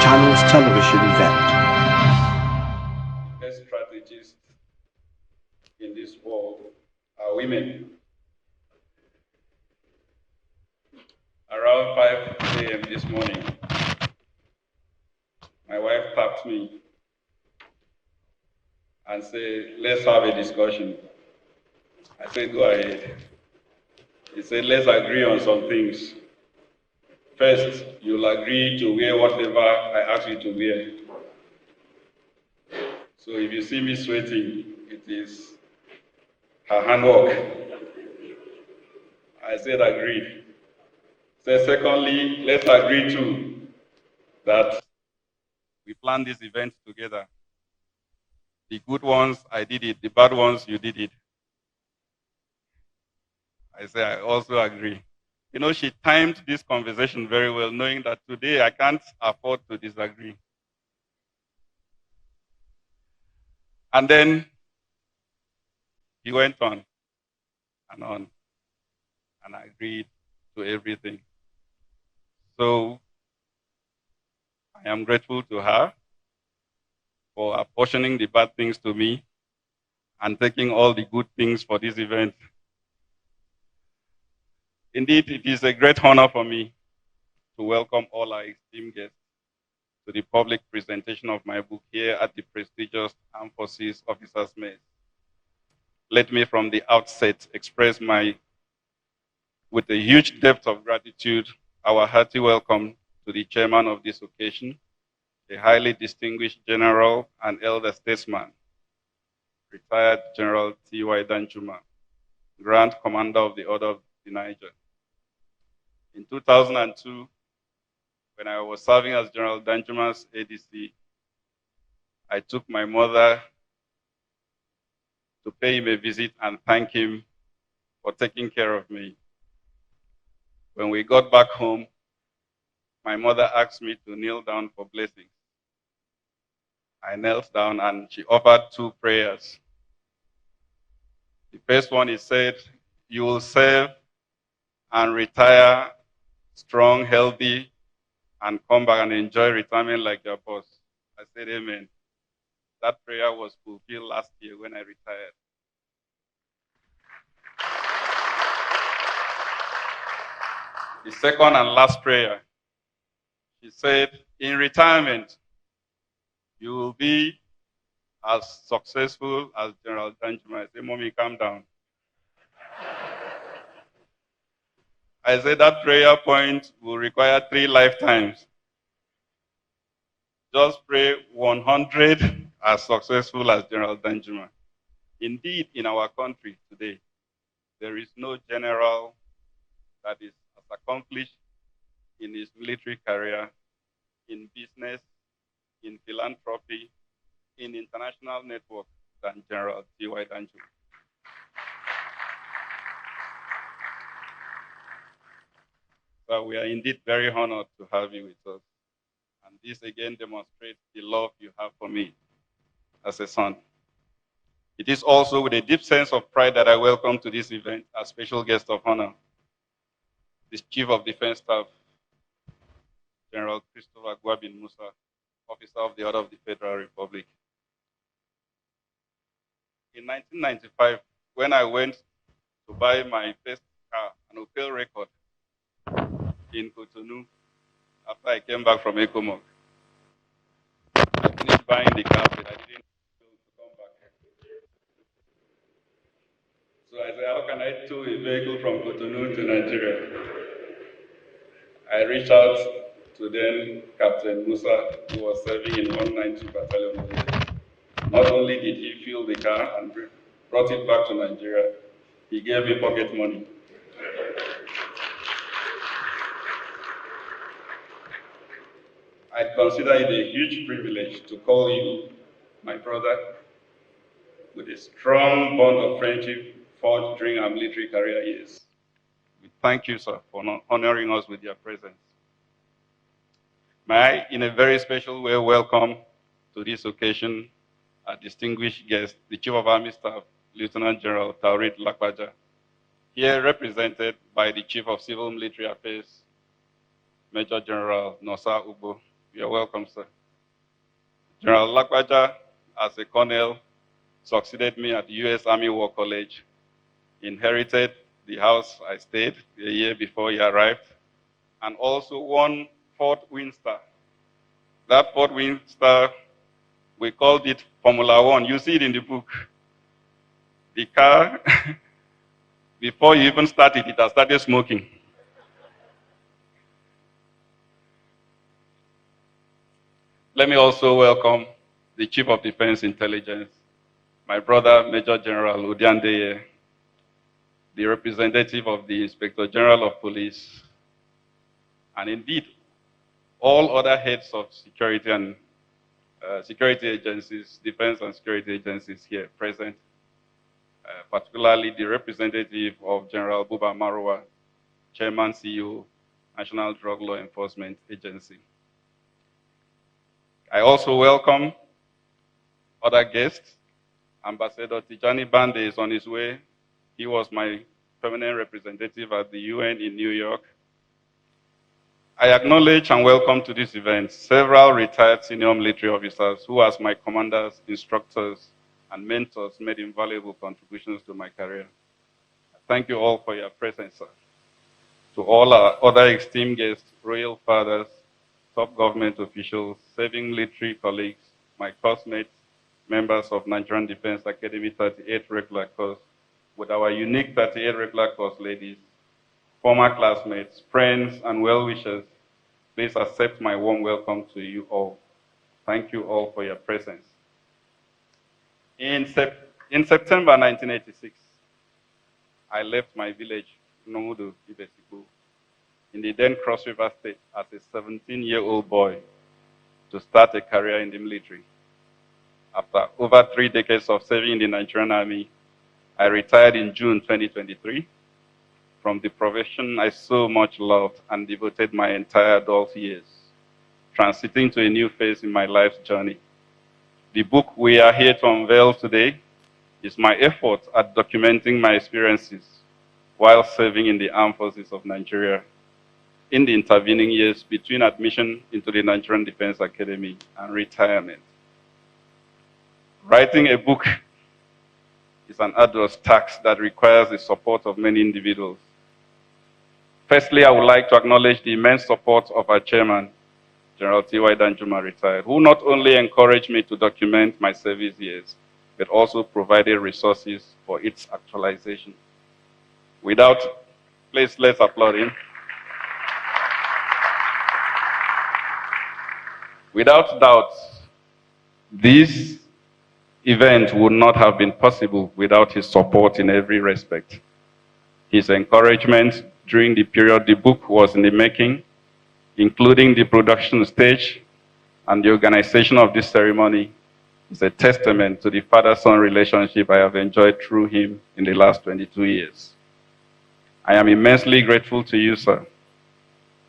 Channels television event. The best strategists in this world are women. Around 5 a.m. this morning, my wife tapped me and said, let's have a discussion. I said, go ahead. He said, let's agree on some things. First, you'll agree to wear whatever I ask you to wear. So if you see me sweating, it is her handwork. I said, agreed. So secondly, let's agree too that we plan this event together. The good ones, I did it. The bad ones, you did it. I say, I also agree. You know, she timed this conversation very well, knowing that today I can't afford to disagree. And then he went on, and I agreed to everything. So I am grateful to her for apportioning the bad things to me and taking all the good things for this event. Indeed, it is a great honor for me to welcome all our esteemed guests to the public presentation of my book here at the prestigious Armed Forces Officers' Mess. Let me from the outset express with a huge depth of gratitude, our hearty welcome to the chairman of this occasion, a highly distinguished general and elder statesman, retired General Danjuma, Grand Commander of the Order of the Niger. In 2002, when I was serving as General Danjuma's ADC, I took my mother to pay him a visit and thank him for taking care of me. When we got back home, my mother asked me to kneel down for blessings. I knelt down and she offered two prayers. The first one, he said, you will serve and retire strong, healthy, and come back and enjoy retirement like your boss. I said, amen. That prayer was fulfilled last year when I retired. The second and last prayer, she said, in retirement, you will be as successful as General Danjuma. I said, Mommy, calm down. I said that prayer point will require 3 lifetimes. Just pray 100 as successful as General Danjuma. Indeed, in our country today, there is no general that is as accomplished in his military career, in business, in philanthropy, in international network than General T.Y. Danjuma. So we are indeed very honored to have you with us. And this again demonstrates the love you have for me as a son. It is also with a deep sense of pride that I welcome to this event a special guest of honor, the Chief of Defense Staff, General Christopher Gwabin Musa, Officer of the Order of the Federal Republic. In 1995, when I went to buy my first car, an Opel Record, in Cotonou, after I came back from ECOMOG, I finished buying the car, but I didn't come back. So I said, how can I tow a vehicle from Cotonou to Nigeria? I reached out to then Captain Musa, who was serving in 192 Battalion. Not only did he fuel the car and brought it back to Nigeria, he gave me pocket money. I consider it a huge privilege to call you my brother, with a strong bond of friendship forged during our military career years. We thank you, sir, for honoring us with your presence. May I, in a very special way, welcome to this occasion a distinguished guest, the Chief of Army Staff, Lieutenant General Taurid Lakwaja, here represented by the Chief of Civil Military Affairs, Major General Nosa Ugbo. You're welcome, sir. General Lakwaja, as a colonel, succeeded me at the U.S. Army War College, inherited the house I stayed a year before he arrived, and also won Fort Windstar. That Fort Windstar, we called it Formula One. You see it in the book. The car, before you even started, it has started smoking. Let me also welcome the Chief of Defense Intelligence, my brother, Major General Udiandeye, the representative of the Inspector General of Police, and indeed, all other heads of security and security agencies, defense and security agencies here present, particularly the representative of General Buba Marwa, Chairman, CEO, National Drug Law Enforcement Agency. I also welcome other guests. Ambassador Tijani Bande is on his way. He was my permanent representative at the UN in New York. I acknowledge and welcome to this event several retired senior military officers who, as my commanders, instructors, and mentors, made invaluable contributions to my career. Thank you all for your presence, sir. To all our other esteemed guests, royal fathers, top government officials, serving military colleagues, my classmates, members of Nigerian Defense Academy 38 regular course, with our unique 38 regular course ladies, former classmates, friends, and well-wishers, please accept my warm welcome to you all. Thank you all for your presence. In September 1986, I left my village, Nongudu, Ibesiku, in the then Cross River State as a 17-year-old boy to start a career in the military. After over 3 decades of serving in the Nigerian Army, I retired in June 2023 from the profession I so much loved and devoted my entire adult years, transiting to a new phase in my life's journey. The book we are here to unveil today is my effort at documenting my experiences while serving in the armed forces of Nigeria in the intervening years between admission into the Nigerian Defense Academy and retirement. Writing a book is an arduous task that requires the support of many individuals. Firstly, I would like to acknowledge the immense support of our chairman, General Danjuma, retired, who not only encouraged me to document my service years, but also provided resources for its actualization. Please let's applaud him. Without doubt, this event would not have been possible without his support in every respect. His encouragement during the period the book was in the making, including the production stage and the organization of this ceremony, is a testament to the father-son relationship I have enjoyed through him in the last 22 years. I am immensely grateful to you, sir.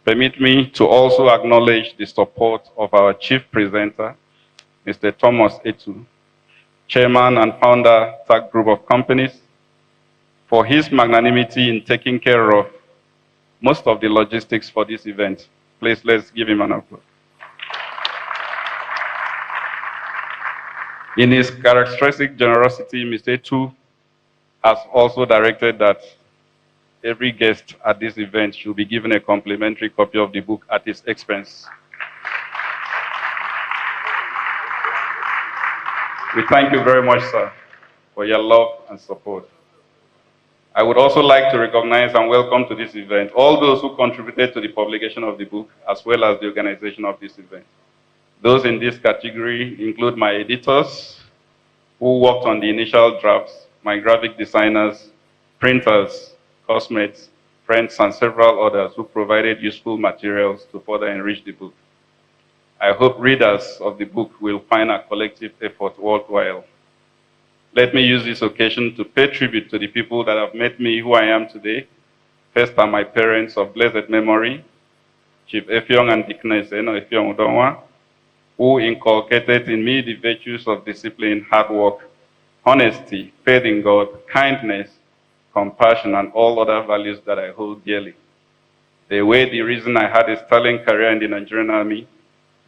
Permit me to also acknowledge the support of our chief presenter, Mr. Thomas Etu, chairman and founder, TAG Group of Companies, for his magnanimity in taking care of most of the logistics for this event. Please, let's give him an applause. In his characteristic generosity, Mr. Etu has also directed that every guest at this event should be given a complimentary copy of the book at his expense. We thank you very much, sir, for your love and support. I would also like to recognize and welcome to this event all those who contributed to the publication of the book, as well as the organization of this event. Those in this category include my editors, who worked on the initial drafts, my graphic designers, printers, classmates, friends, and several others who provided useful materials to further enrich the book. I hope readers of the book will find our collective effort worthwhile. Let me use this occasion to pay tribute to the people that have made me who I am today. First are my parents of blessed memory, Chief Effiong and Dickness Eno Effiong Udonwa, who inculcated in me the virtues of discipline, hard work, honesty, faith in God, kindness, compassion, and all other values that I hold dearly. They were the reason I had a sterling career in the Nigerian Army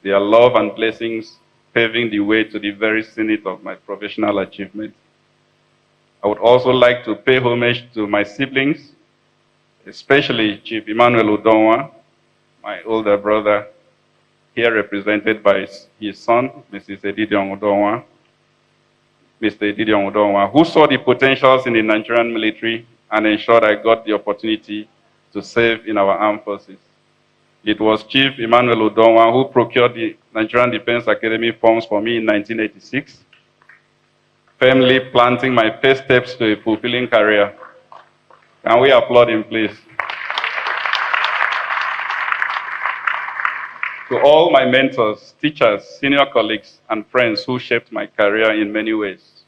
their love and blessings paving the way to the very zenith of my professional achievement. I would also like to pay homage to my siblings, especially Chief Emmanuel Udonwa, my older brother, here represented by his son, Mr. Edidion Udonwa, who saw the potentials in the Nigerian military and ensured I got the opportunity to serve in our armed forces. It was Chief Emmanuel Udonwa who procured the Nigerian Defense Academy forms for me in 1986, firmly planting my first steps to a fulfilling career. Can we applaud him, please? To all my mentors, teachers, senior colleagues, and friends who shaped my career in many ways,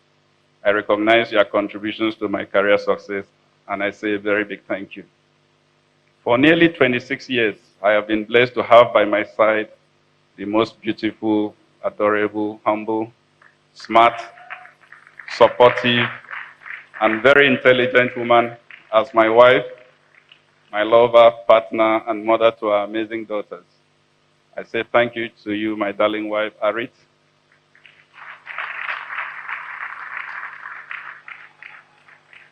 I recognize your contributions to my career success, and I say a very big thank you. For nearly 26 years, I have been blessed to have by my side the most beautiful, adorable, humble, smart, supportive, and very intelligent woman as my wife, my lover, partner, and mother to our amazing daughters. I say thank you to you, my darling wife, Arit,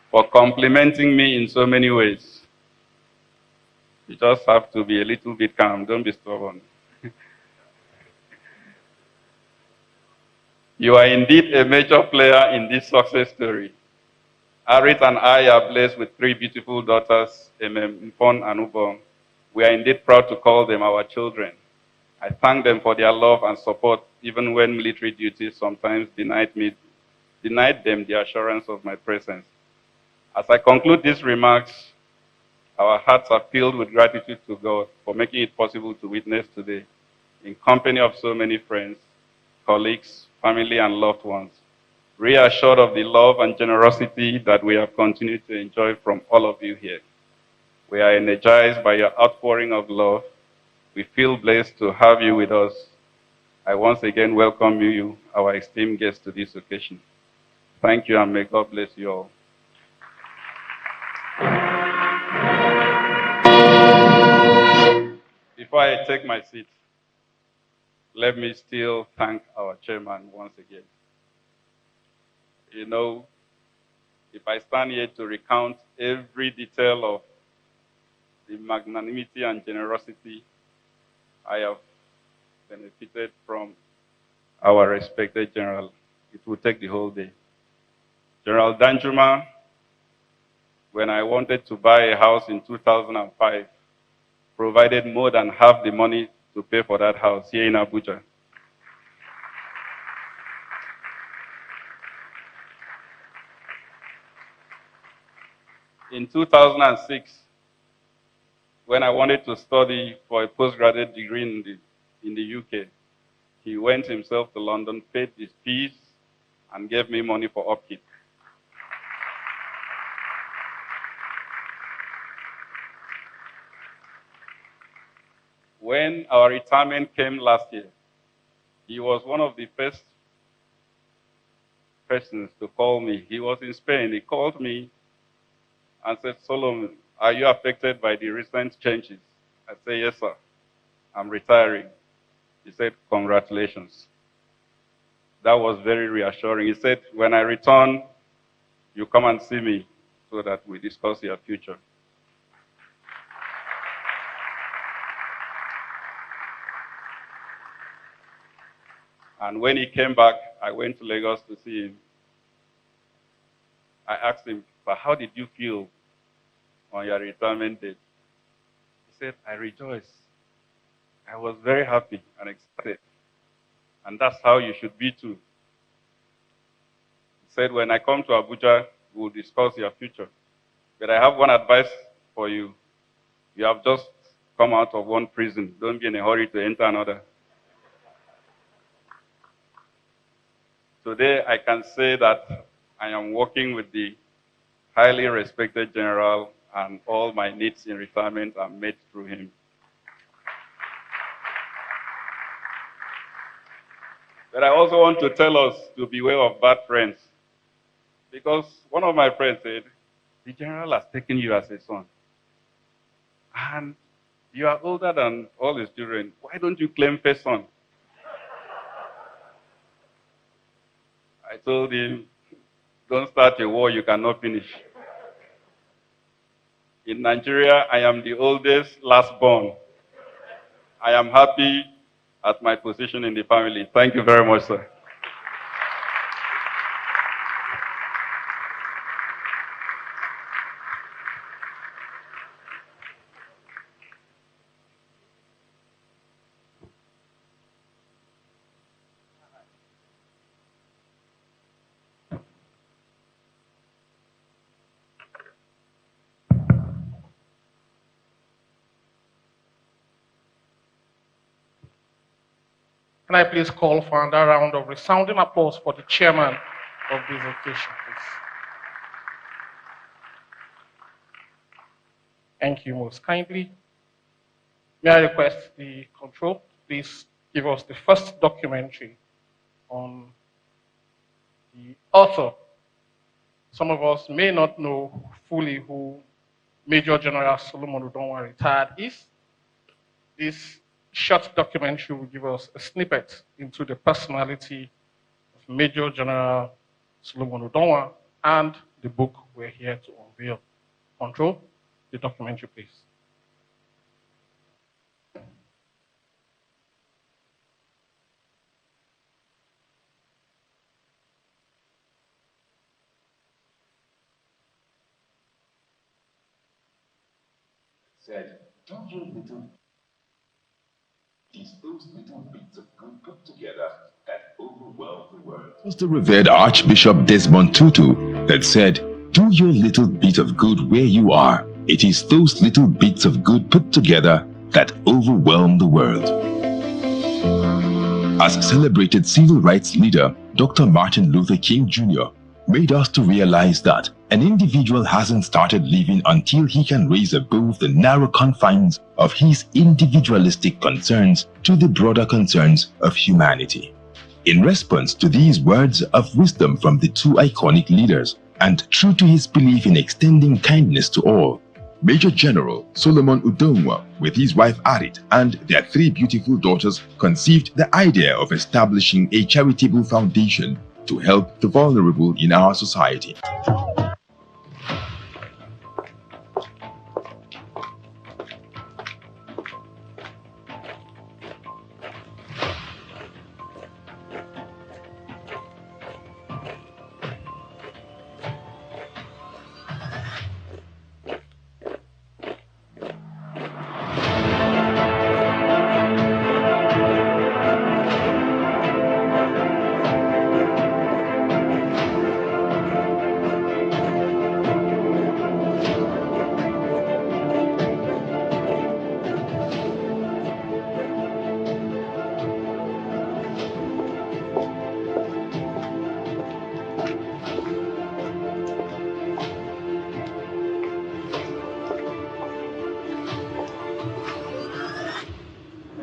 for complimenting me in so many ways. You just have to be a little bit calm, don't be stubborn. You are indeed a major player in this success story. Arit and I are blessed with three beautiful daughters, Mpon and Ubong. We are indeed proud to call them our children. I thank them for their love and support, even when military duties sometimes denied them the assurance of my presence. As I conclude these remarks, our hearts are filled with gratitude to God for making it possible to witness today, in company of so many friends, colleagues, family, and loved ones, reassured of the love and generosity that we have continued to enjoy from all of you here. We are energized by your outpouring of love. We feel blessed to have you with us. I once again welcome you, our esteemed guests, to this occasion. Thank you, and may God bless you all. Before I take my seat, let me still thank our chairman once again. You know, if I stand here to recount every detail of the magnanimity and generosity I have benefited from our respected general, it will take the whole day. General Danjuma, when I wanted to buy a house in 2005, provided more than half the money to pay for that house here in Abuja. In 2006, when I wanted to study for a postgraduate degree in the UK, he went himself to London, paid his fees, and gave me money for upkeep. When our retirement came last year, he was one of the first persons to call me. He was in Spain. He called me and said, Solomon, are you affected by the recent changes? I said, yes, sir. I'm retiring. He said, congratulations. That was very reassuring. He said, when I return, you come and see me so that we discuss your future. And when he came back, I went to Lagos to see him. I asked him, but how did you feel on your retirement date? He said, I rejoiced. I was very happy and excited. And that's how you should be too. He said, when I come to Abuja, we'll discuss your future. But I have one advice for you. You have just come out of one prison. Don't be in a hurry to enter another. Today, I can say that I am working with the highly respected general, and all my needs in retirement are met through him. But I also want to tell us to beware of bad friends. Because one of my friends said, the general has taken you as a son. And you are older than all his children. Why don't you claim first son? told him, don't start a war you cannot finish. In Nigeria, I am the oldest, last born. I am happy at my position in the family. Thank you very much, sir. Can I please call for another round of resounding applause for the chairman of this occasion, please? Thank you most kindly. May I request the control to please give us the first documentary on the author. Some of us may not know fully who Major General Solomon Udonwa retired is. This short documentary will give us a snippet into the personality of Major General Solomon Udonwa and the book we're here to unveil. Control the documentary, please. Said, don't you little, it's those little bits of good put together that overwhelm the world. It was the revered Archbishop Desmond Tutu that said, do your little bit of good where you are. It is those little bits of good put together that overwhelm the world. As celebrated civil rights leader, Dr. Martin Luther King Jr. made us to realize that an individual hasn't started living until he can raise above the narrow confines of his individualistic concerns to the broader concerns of humanity. In response to these words of wisdom from the two iconic leaders, and true to his belief in extending kindness to all, Major General Solomon Udonwa, with his wife Arit and their three beautiful daughters, conceived the idea of establishing a charitable foundation to help the vulnerable in our society.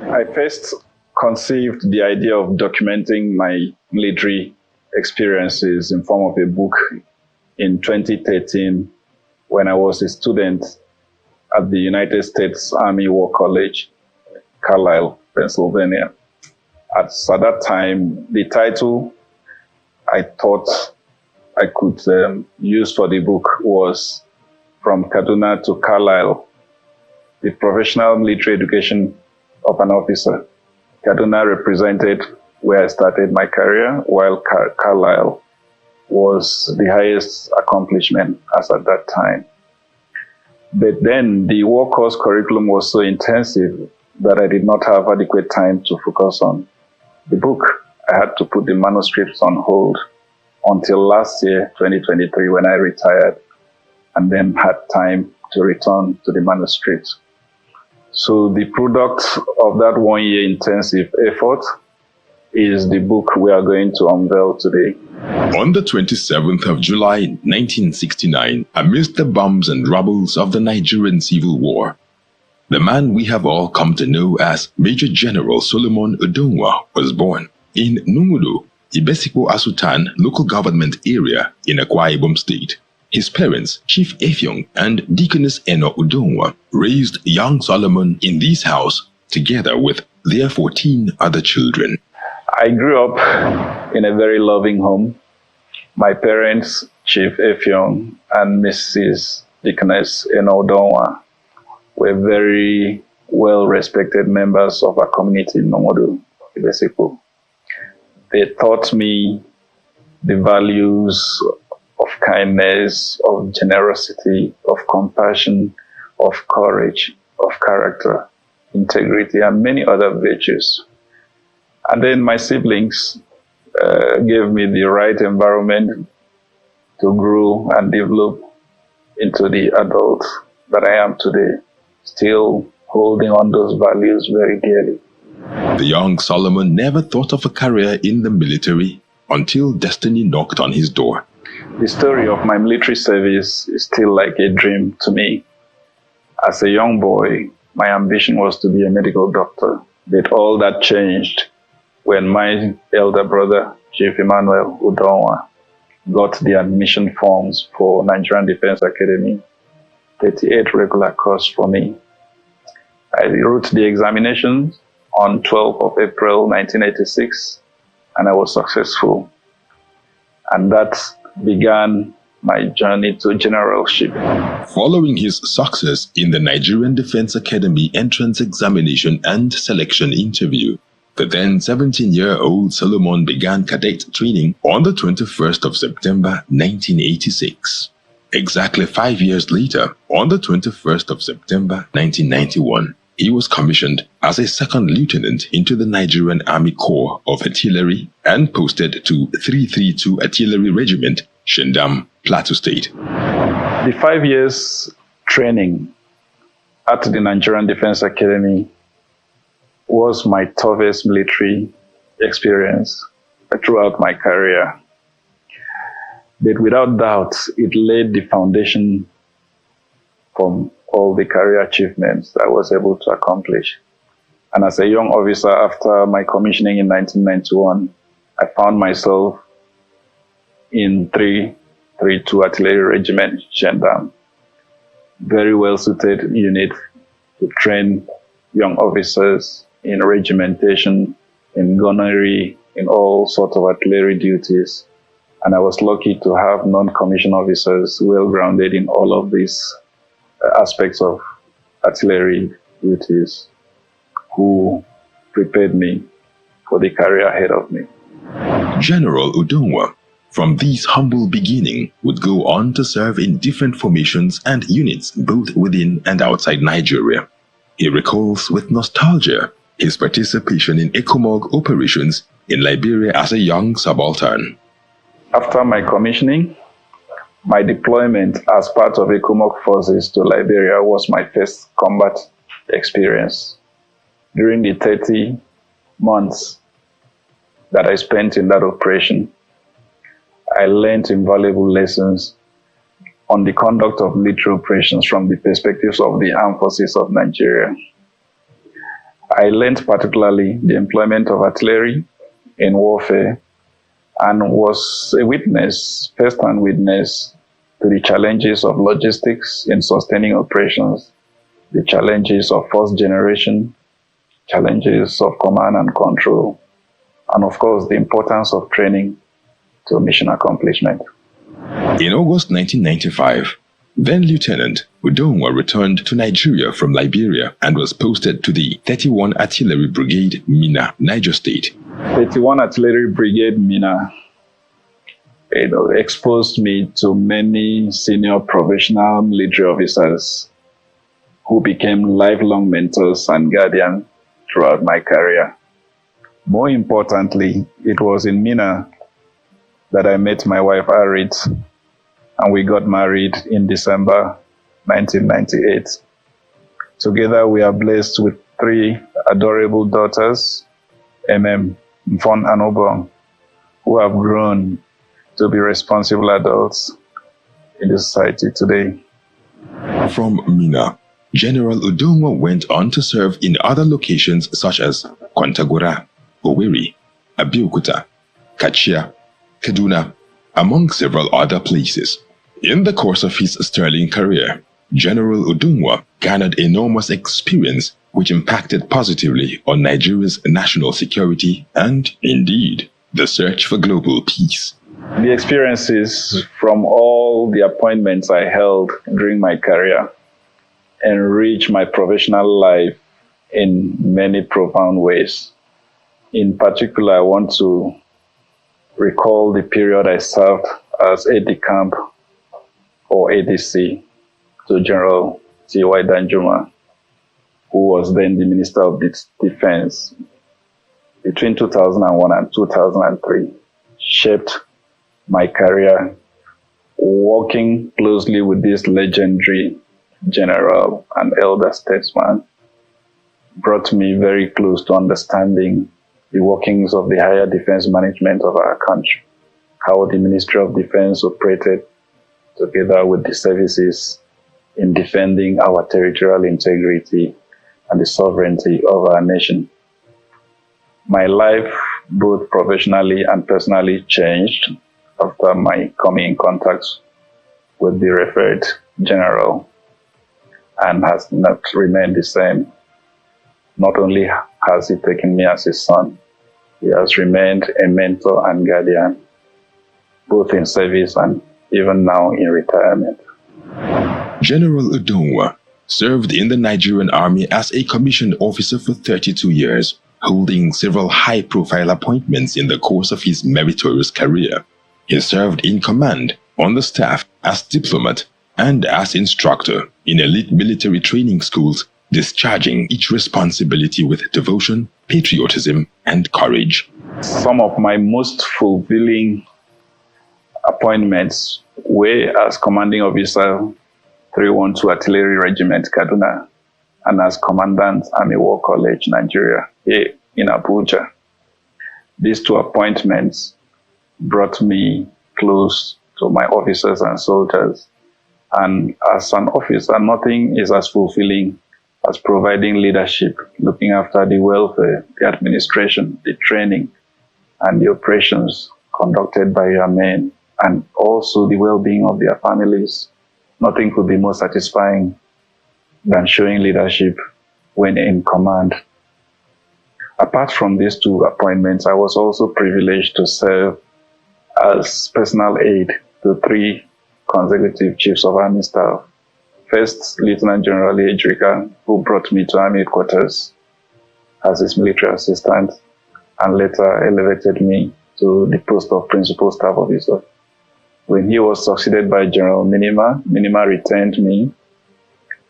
I first conceived the idea of documenting my military experiences in form of a book in 2013 when I was a student at the United States Army War College, Carlisle, Pennsylvania. At that time, the title I thought I could use for the book was From Kaduna to Carlisle, the professional military education of an officer. Kaduna represented where I started my career, while Carlisle was the highest accomplishment as at that time. But then the war course curriculum was so intensive that I did not have adequate time to focus on the book. I had to put the manuscripts on hold until last year, 2023, when I retired, and then had time to return to the manuscripts. So the product of that 1 year intensive effort is the book we are going to unveil today. On the 27th of July 1969, amidst the bombs and rubbles of the Nigerian Civil War, the man we have all come to know as Major General Solomon Udonwa was born in Numudu, Ibesiko Asutan local government area in Akwa Ibom State. His parents, Chief Effiong and Deaconess Eno Udonwa, raised young Solomon in this house together with their 14 other children. I grew up in a very loving home My parents, Chief Effiong and Mrs. Deaconess Enodonwa, were very well-respected members of our community in Nomodu, Ibesipo. They taught me the values of kindness, of generosity, of compassion, of courage, of character, integrity, and many other virtues. And then my siblings gave me the right environment to grow and develop into the adult that I am today, still holding on those values very dearly. The young Solomon never thought of a career in the military until destiny knocked on his door. The story of my military service is still like a dream to me. As a young boy, my ambition was to be a medical doctor, but all that changed when my elder brother, Chief Emmanuel Udonwa, got the admission forms for Nigerian Defense Academy, 38 regular course for me. I wrote the examinations on 12th of April 1986, and I was successful. And that began my journey to generalship. Following his success in the Nigerian Defense Academy entrance examination and selection interview, the then 17-year-old Solomon began cadet training on the 21st of September 1986. Exactly 5 years later, on the 21st of September 1991, he was commissioned as a second lieutenant into the Nigerian Army Corps of Artillery and posted to 332 Artillery Regiment, Shendam, Plateau State. The 5 years training at the Nigerian Defense Academy was my toughest military experience throughout my career. But without doubt, it laid the foundation for all the career achievements I was able to accomplish. And as a young officer, after my commissioning in 1991, I found myself in 332 Artillery Regiment, Shendam. Very well-suited unit to train young officers in regimentation, in gunnery, in all sorts of artillery duties. And I was lucky to have non-commissioned officers well-grounded in all of these aspects of artillery duties who prepared me for the career ahead of me. General Udonwa, from these humble beginnings, would go on to serve in different formations and units both within and outside Nigeria. He recalls with nostalgia his participation in ECOMOG operations in Liberia as a young subaltern. After my commissioning, my deployment as part of ECOMOG forces to Liberia was my first combat experience. During the 30 months that I spent in that operation, I learned invaluable lessons on the conduct of military operations from the perspectives of the armed forces of Nigeria. I learned particularly the employment of artillery in warfare and was a witness, first-hand witness, to the challenges of logistics in sustaining operations, the challenges of force generation, challenges of command and control, and of course the importance of training to mission accomplishment. In August 1995, then Lieutenant Udonwa returned to Nigeria from Liberia and was posted to the 31 Artillery Brigade, Mina, Niger State. 31 Artillery Brigade, Mina, exposed me to many senior professional military officers who became lifelong mentors and guardians throughout my career. More importantly, it was in Mina that I met my wife, Arit, and we got married in December 1998. Together, we are blessed with 3 adorable daughters, Mfon and Obong, who have grown to be responsible adults in the society today. From Mina, General Udonwa went on to serve in other locations such as Kwantagora, Owerri, Abeokuta, Kachia, Kaduna, among several other places. In the course of his sterling career, General Udonwa garnered enormous experience which impacted positively on Nigeria's national security and, indeed, the search for global peace. The experiences from all the appointments I held during my career enriched my professional life in many profound ways. In particular, I want to recall the period I served as aide-de-camp or ADC to General Danjuma, who was then the Minister of Defense. Between 2001 and 2003, shaped my career working closely with this legendary general and elder statesman brought me very close to understanding the workings of the higher defense management of our country, how the Ministry of Defense operated together with the services in defending our territorial integrity and the sovereignty of our nation. My life, both professionally and personally, changed after my coming in contact with the referred general and has not remained the same. Not only has he taken me as his son, he has remained a mentor and guardian, both in service and even now in retirement. General Udonwa served in the Nigerian Army as a commissioned officer for 32 years, holding several high-profile appointments in the course of his meritorious career. He served in command, on the staff, as diplomat, and as instructor in elite military training schools, discharging each responsibility with devotion, patriotism, and courage. Some of my most fulfilling appointments were as commanding officer 312 Artillery Regiment, Kaduna, and as Commandant Army War College, Nigeria, here in Abuja. These two appointments brought me close to my officers and soldiers. And as an officer, nothing is as fulfilling as providing leadership, looking after the welfare, the administration, the training, and the operations conducted by your men, and also the well-being of their families. Nothing could be more satisfying than showing leadership when in command. Apart from these two appointments, I was also privileged to serve as personal aide to 3 consecutive chiefs of army staff. First, Lieutenant General Ejrika, who brought me to army headquarters as his military assistant, and later elevated me to the post of principal staff officer. When he was succeeded by General Minima retained me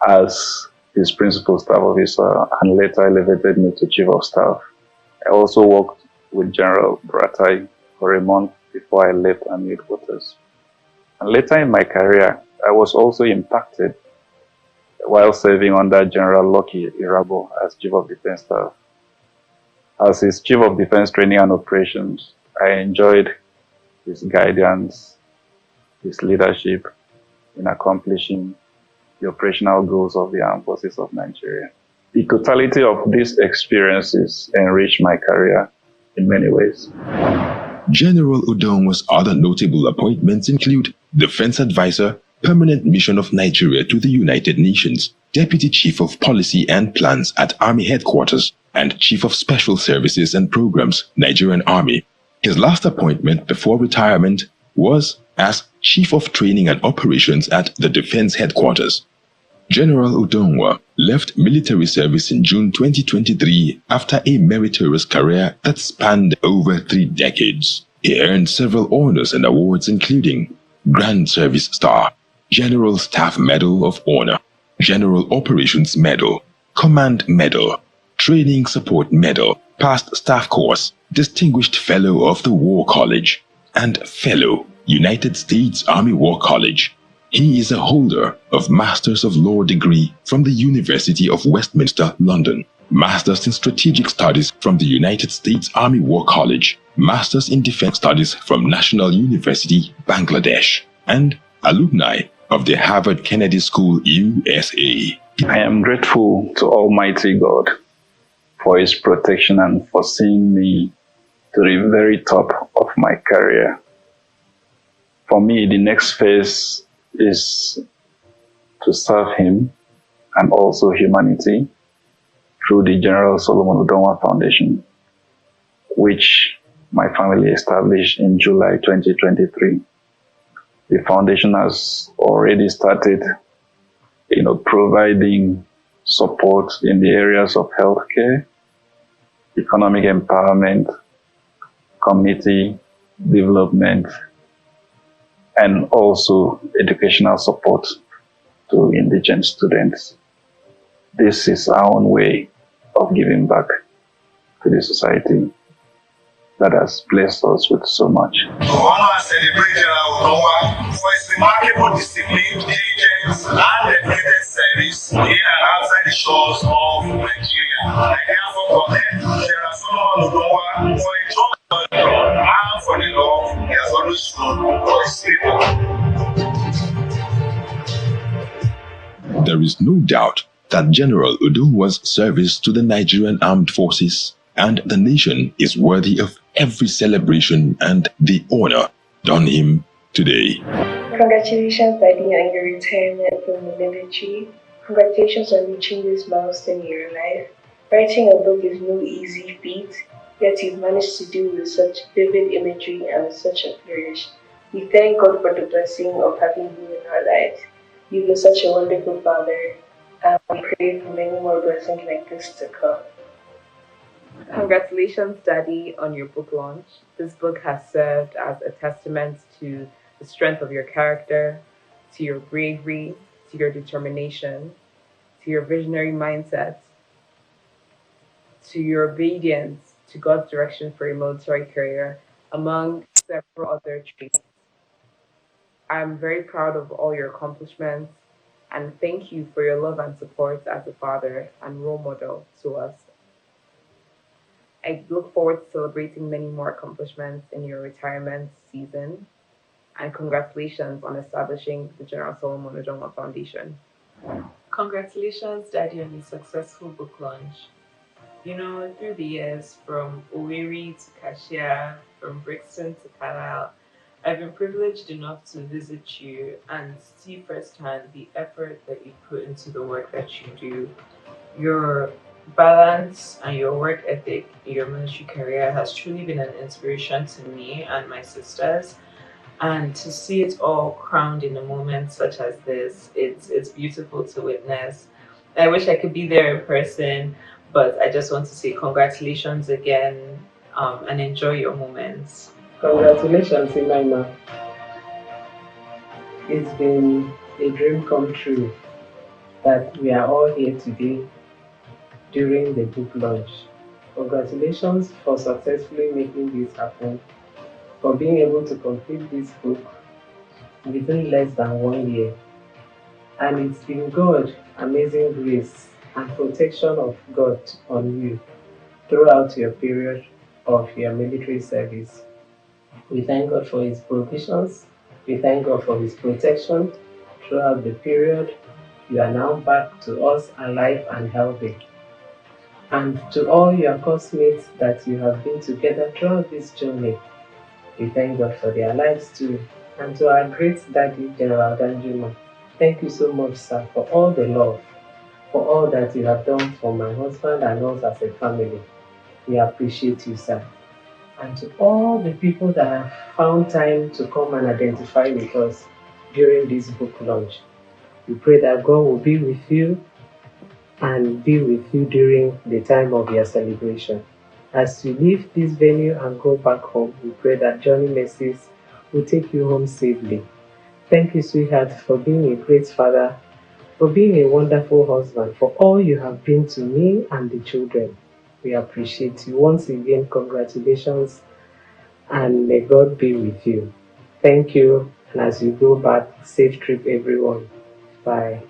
as his principal staff officer and later elevated me to chief of staff. I also worked with General Buratai for a month before I left army headquarters. And later in my career, I was also impacted while serving under General Lucky Irabo as Chief of Defense Staff. As his Chief of Defense Training and Operations, I enjoyed his guidance, his leadership in accomplishing the operational goals of the Armed Forces of Nigeria. The totality of these experiences enriched my career in many ways. General Udonwa's other notable appointments include Defense Advisor, Permanent Mission of Nigeria to the United Nations, Deputy Chief of Policy and Plans at Army Headquarters, and Chief of Special Services and Programs, Nigerian Army. His last appointment before retirement was as Chief of Training and Operations at the Defense Headquarters. General Udonwa left military service in June 2023 after a meritorious career that spanned over 3 decades. He earned several honors and awards including Grand Service Star, General Staff Medal of Honor, General Operations Medal, Command Medal, Training Support Medal, Past Staff Course, Distinguished Fellow of the War College, and Fellow, United States Army War College. He is a holder of Masters of Law degree from the University of Westminster, London, Masters in Strategic Studies from the United States Army War College, Masters in Defense Studies from National University, Bangladesh, and alumni of the Harvard Kennedy School, USA. I am grateful to Almighty God for His protection and for seeing me to the very top of my career. For me, the next phase is to serve Him and also humanity through the General Solomon Udonwa Foundation, which my family established in July 2023. The foundation has already started, providing support in the areas of healthcare, economic empowerment, community development, and also educational support to indigent students. This is our own way of giving back to the society that has blessed us with so much. To honor and celebrate General Danjuma for his remarkable discipline, diligence, and dedicated service in and outside the shores of Nigeria. I therefore commend General Danjuma for a job well done and for the love he has always shown for his people. There is no doubt that General Oduwa's service to the Nigerian Armed Forces and the nation is worthy of every celebration and the honor done him today. Congratulations, Daddy, on your retirement from the military. Congratulations on reaching this milestone in your life. Writing a book is no easy feat, yet you've managed to do with such vivid imagery and with such a flourish. We thank God for the blessing of having you in our lives. You've been such a wonderful father, and we pray for many more blessings like this to come. Congratulations, Daddy, on your book launch. This book has served as a testament to the strength of your character, to your bravery, to your determination, to your visionary mindset, to your obedience to God's direction for your military career, among several other traits. I'm very proud of all your accomplishments and thank you for your love and support as a father and role model to us. I look forward to celebrating many more accomplishments in your retirement season, and congratulations on establishing the General Solomon Oduwa Foundation. Congratulations, Daddy, on a successful book launch. Through the years, from Owerri to Kashia, from Brixton to Carlisle, I've been privileged enough to visit you and see firsthand the effort that you put into the work that you do. Your balance and your work ethic in your military career has truly been an inspiration to me and my sisters. And to see it all crowned in a moment such as this, it's beautiful to witness. I wish I could be there in person, but I just want to say congratulations again, and enjoy your moments. Congratulations, Imaima. It's been a dream come true that we are all here today during the book launch. Congratulations for successfully making this happen, for being able to complete this book within less than 1 year. And it's been God's amazing grace and protection of God on you throughout your period of your military service. We thank God for His provisions. We thank God for His protection throughout the period. You are now back to us alive and healthy. And to all your classmates that you have been together throughout this journey, we thank God for their lives too. And to our great Daddy, General Danjuma, thank you so much, sir, for all the love, for all that you have done for my husband and us as a family. We appreciate you, sir. And to all the people that have found time to come and identify with us during this book launch, we pray that God will be with you and be with you during the time of your celebration. As you leave this venue and go back home, we pray that journey mercies will take you home safely. Thank you, sweetheart, for being a great father, for being a wonderful husband, for all you have been to me and the children. We appreciate you. Once again, congratulations, and may God be with you. Thank you, and as you go back, safe trip, everyone. Bye.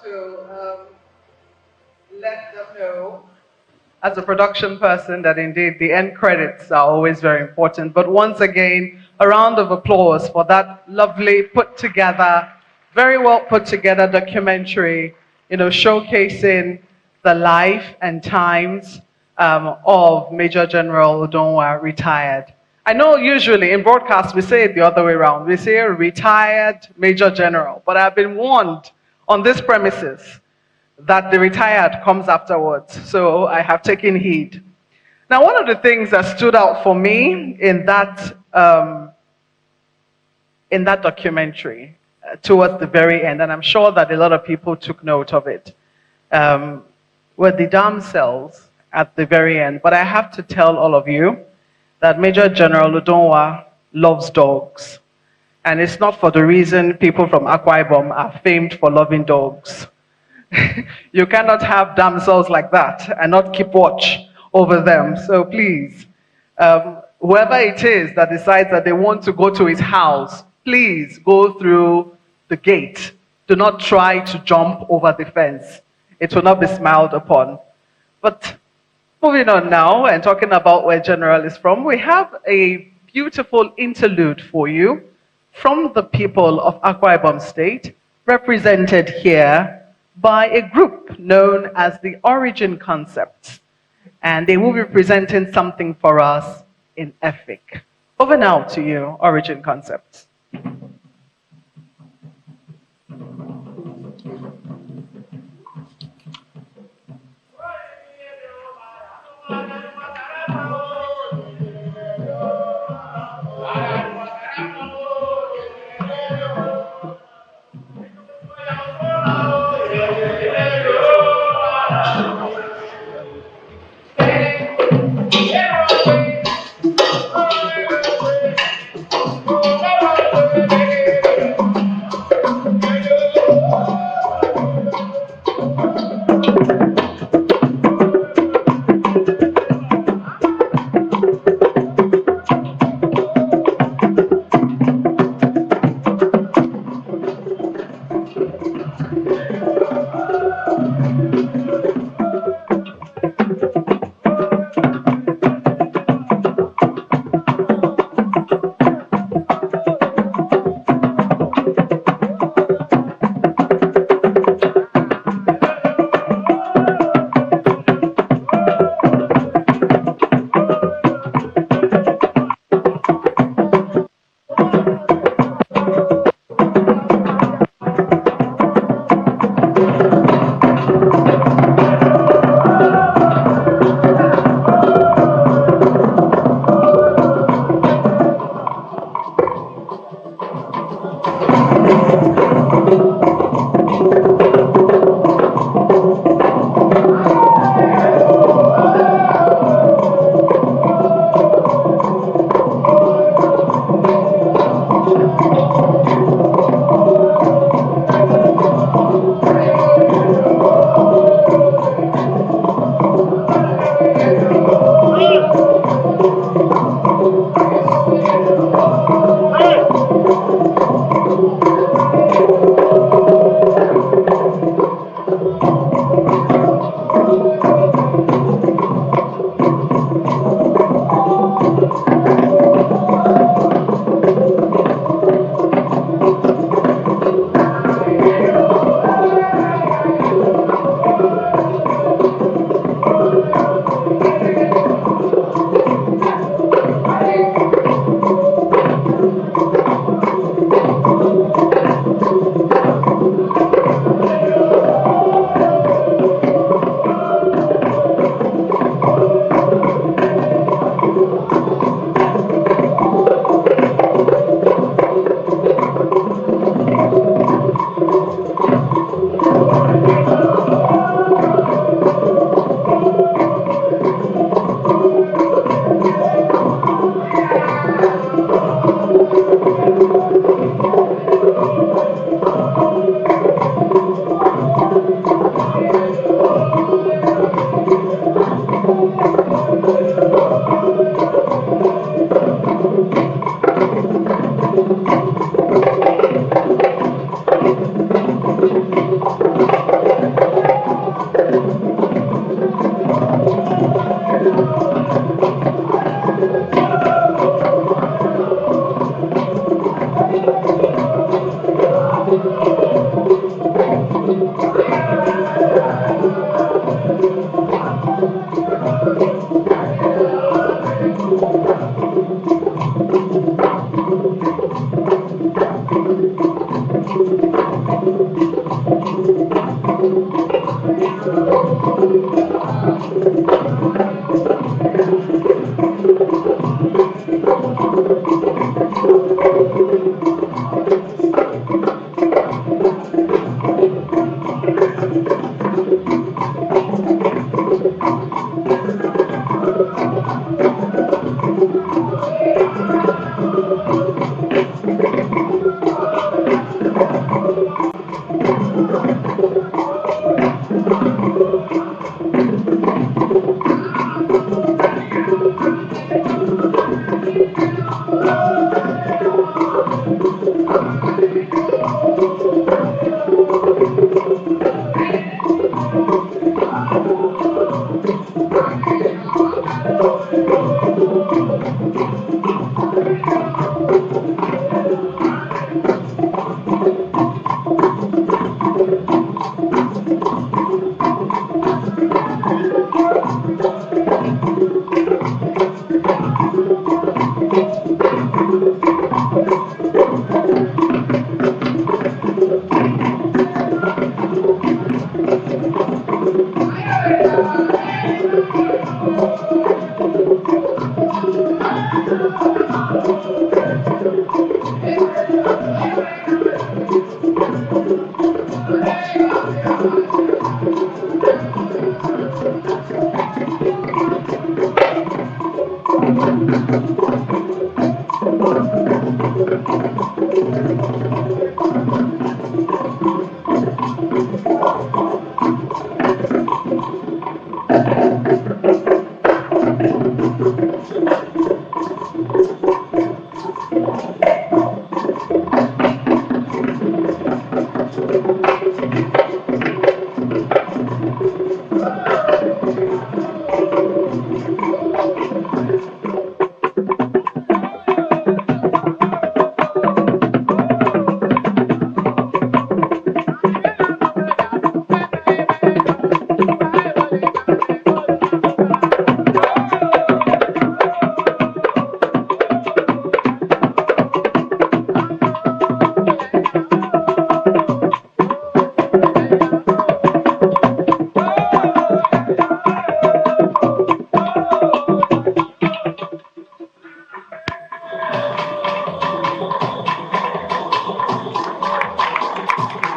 to let them know, as a production person, that indeed the end credits are always very important. But once again, a round of applause for that lovely, put together, very well put together documentary, showcasing the life and times of Major General Udonwa, retired. I know usually in broadcast we say it the other way around. We say retired Major General, but I've been warned on this premises that the retired comes afterwards. So I have taken heed. Now, one of the things that stood out for me in that documentary towards the very end, and I'm sure that a lot of people took note of it, were the damsels at the very end. But I have to tell all of you that Major General Udonwa loves dogs. And it's not for the reason people from Akwa Ibom are famed for loving dogs. You cannot have damsels like that and not keep watch over them. So please, whoever it is that decides that they want to go to his house, please go through the gate. Do not try to jump over the fence. It will not be smiled upon. But moving on now and talking about where General is from, we have a beautiful interlude for you from the people of Akwa Ibom State, represented here by a group known as the Origin Concepts. And they will be presenting something for us in Efik. Over now to you, Origin Concepts.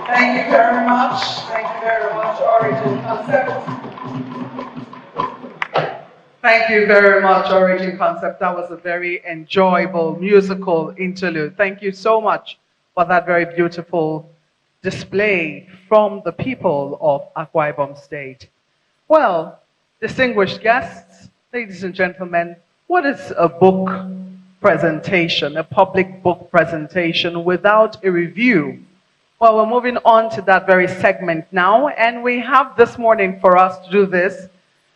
Thank you very much. Thank you very much, Origin Concept. Thank you very much, Origin Concept. That was a very enjoyable musical interlude. Thank you so much for that very beautiful display from the people of Akwa Ibom State. Well, distinguished guests, ladies and gentlemen, what is a book presentation, a public book presentation without a review? Well, we're moving on to that very segment now, and we have this morning for us to do this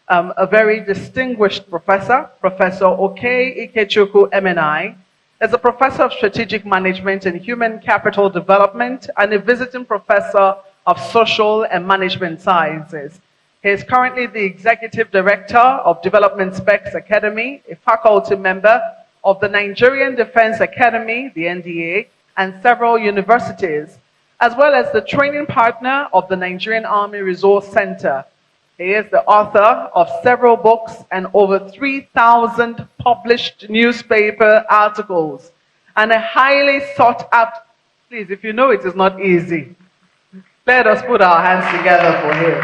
a very distinguished professor, Professor Oke Ikechukwu MNI, is a professor of strategic management and human capital development and a visiting professor of social and management sciences. He is currently the executive director of Development Specs Academy, a faculty member of the Nigerian Defense Academy, the NDA, and several universities, as well as the training partner of the Nigerian Army Resource Center. He is the author of several books and over 3,000 published newspaper articles, and a highly sought after, please, if you know it is not easy, let us put our hands together for him.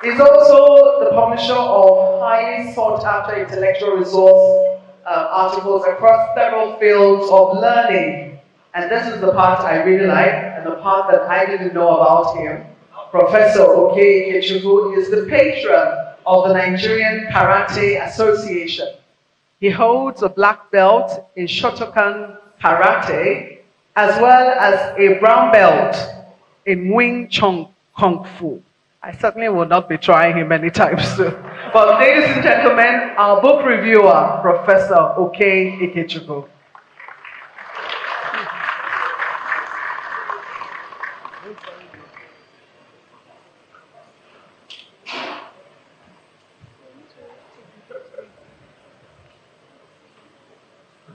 He's also the publisher of highly sought after intellectual resource articles across several fields of learning. And this is the part I really like, and the part that I didn't know about him. Professor Oke Ikechukwu is the patron of the Nigerian Karate Association. He holds a black belt in Shotokan Karate, as well as a brown belt in Wing Chun Kung Fu. I certainly will not be trying him anytime soon. But ladies and gentlemen, our book reviewer, Professor Oke Ikechukwu.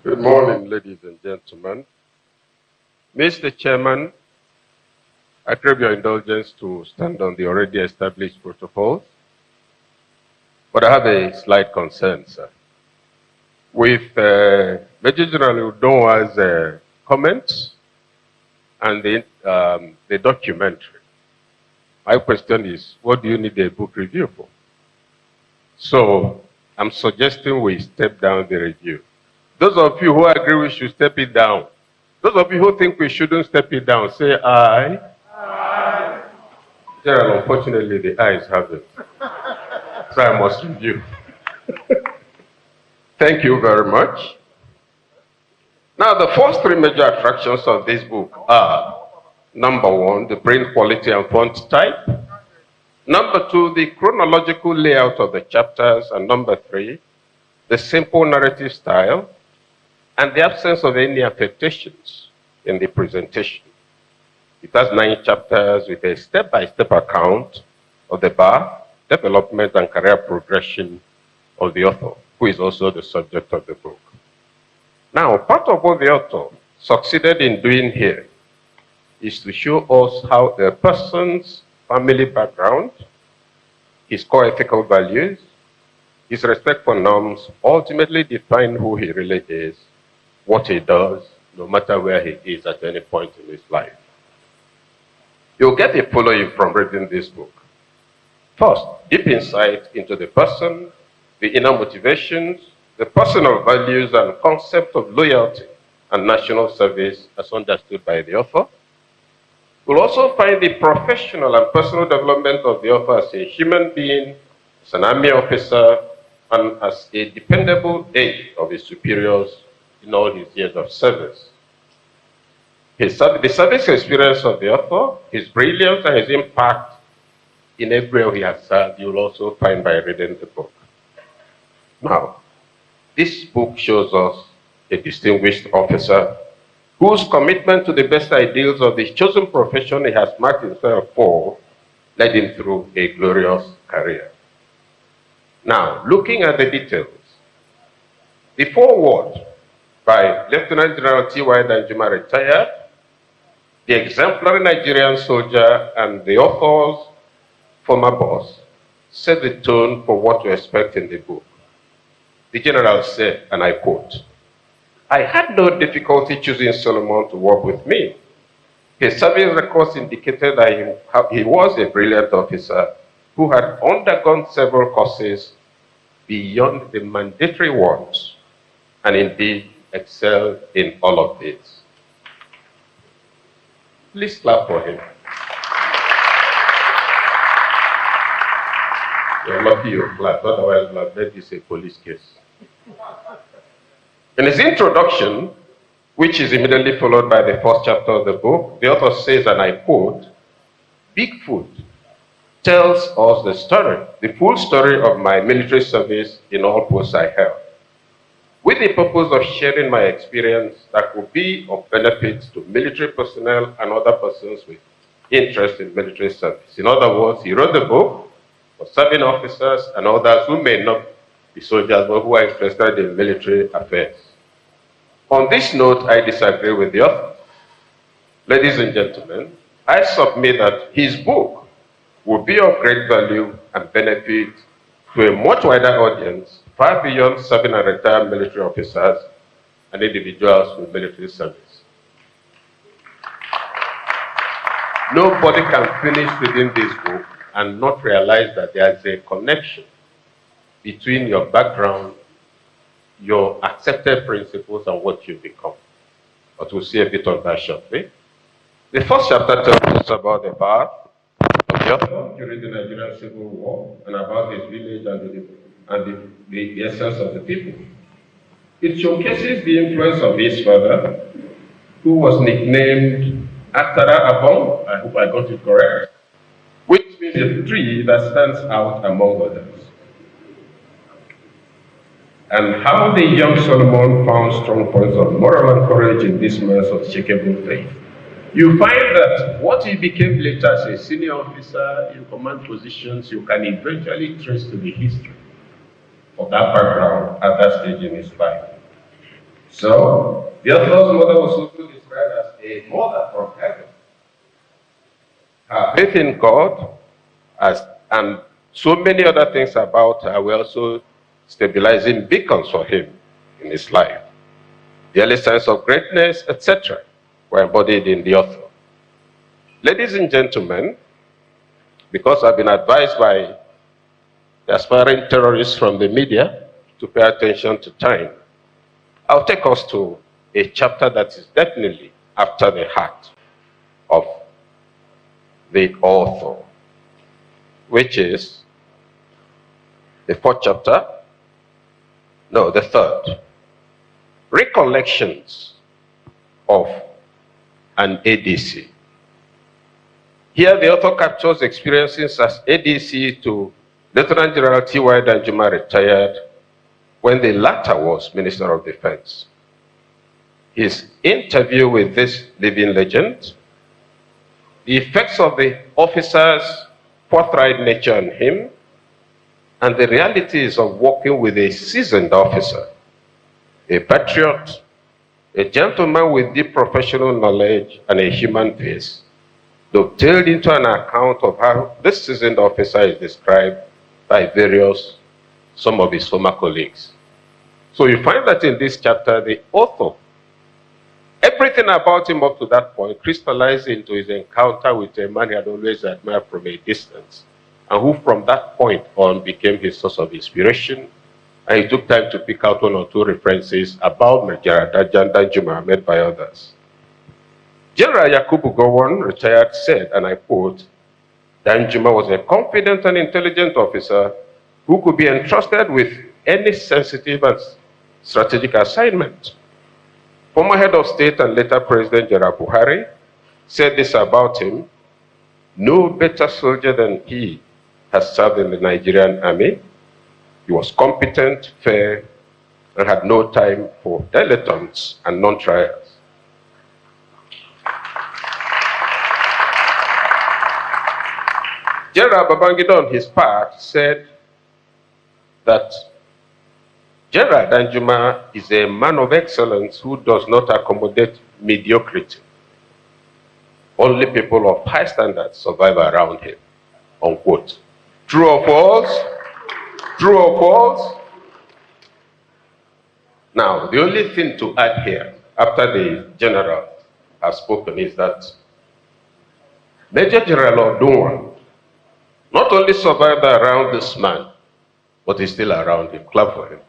Good morning, ladies and gentlemen. Mr. Chairman, I crave your indulgence to stand on the already established protocols. But I have a slight concern, sir. With Major General Udonwa's comments and the documentary, my question is, what do you need a book review for? So I'm suggesting we step down the review. Those of you who agree we should step it down, those of you who think we shouldn't step it down, say aye. Aye. General, unfortunately, the ayes have it. So I must review. Thank you very much. Now, the first three major attractions of this book are, number one, the print quality and font type. Number two, the chronological layout of the chapters. And number three, the simple narrative style and the absence of any affectations in the presentation. It has 9 chapters with a step-by-step account of the birth, development, and career progression of the author, who is also the subject of the book. Now, part of what the author succeeded in doing here is to show us how a person's family background, his core ethical values, his respect for norms ultimately define who he really is, what he does, no matter where he is at any point in his life. You'll get a following from reading this book. First, deep insight into the person, the inner motivations, the personal values and concept of loyalty and national service as understood by the author. We'll also find the professional and personal development of the author as a human being, as an army officer, and as a dependable aide of his superiors in all his years of service. The service experience of the author, his brilliance and his impact in everywhere he has served, you'll also find by reading the book. Now, this book shows us a distinguished officer whose commitment to the best ideals of the chosen profession he has marked himself for led him through a glorious career. Now, looking at the details, the foreword by Lieutenant General T.Y. Danjuma, retired, the exemplary Nigerian soldier and the author's former boss, set the tone for what to expect in the book. The general said, and I quote, "I had no difficulty choosing Solomon to work with me. His service records indicated that he was a brilliant officer who had undergone several courses beyond the mandatory ones, and indeed excelled in all of these." Please clap for him. You're lucky you clapped, otherwise we'll have made this a police case. In his introduction, which is immediately followed by the first chapter of the book, the author says, and I quote, "Bigfoot tells us the story, the full story of my military service in all posts I held, with the purpose of sharing my experience that could be of benefit to military personnel and other persons with interest in military service." In other words, he wrote the book for serving officers and others who may not be soldiers but who are interested in military affairs. On this note, I disagree with the author. Ladies and gentlemen, I submit that his book will be of great value and benefit to a much wider audience, far beyond serving and retired military officers and individuals with military service. Nobody can finish reading this book and not realize that there is a connection between your background, your accepted principles, and what you become. But we'll see a bit of that shortly. The first chapter tells us about the birth of the author during the Nigerian Civil War and about his village and the essence of the people. It showcases the influence of his father, who was nicknamed Atara Abong, I hope I got it correct, which means a tree that stands out among others. And how the young Solomon found strong points of moral and courage in this man's unshakable faith. You find that what he became later as a senior officer in command positions, you can eventually trace to the history of that background at that stage in his life. So, the author's mother was also described as a mother from heaven. Her faith in God and So many other things about her were also stabilizing beacons for him in his life. The early signs of greatness, etc., were embodied in the author. Ladies and gentlemen, because I've been advised by the aspiring terrorists from the media to pay attention to time, I'll take us to a chapter that is definitely after the heart of the author, which is the third. Recollections of an ADC. Here the author captures experiences as ADC to Lieutenant General T.Y. Danjuma, retired when the latter was Minister of Defense. His interview with this living legend, the effects of the officer's forthright nature on him, and the realities of working with a seasoned officer, a patriot, a gentleman with deep professional knowledge and a human face, dovetailed into an account of how this seasoned officer is described by some of his former colleagues. So you find that in this chapter, the author, everything about him up to that point crystallized into his encounter with a man he had always admired from a distance, and who from that point on became his source of inspiration. And he took time to pick out one or two references about General Danjuma made by others. General Yakubu Gowon, retired, said, and I quote, "Danjuma was a confident and intelligent officer who could be entrusted with any sensitive and strategic assignment." Former head of state and later President General Buhari said this about him: "No better soldier than he has served in the Nigerian army. He was competent, fair, and had no time for dilettantes and non-triers." General Babangida, on his part, said that General Danjuma is a man of excellence who does not accommodate mediocrity. Only people of high standards survive around him, unquote. True or false? True or false? Now, the only thing to add here, after the general has spoken, is that Major General Odunwa not only survived around this man, but he's still around him. Clap for him.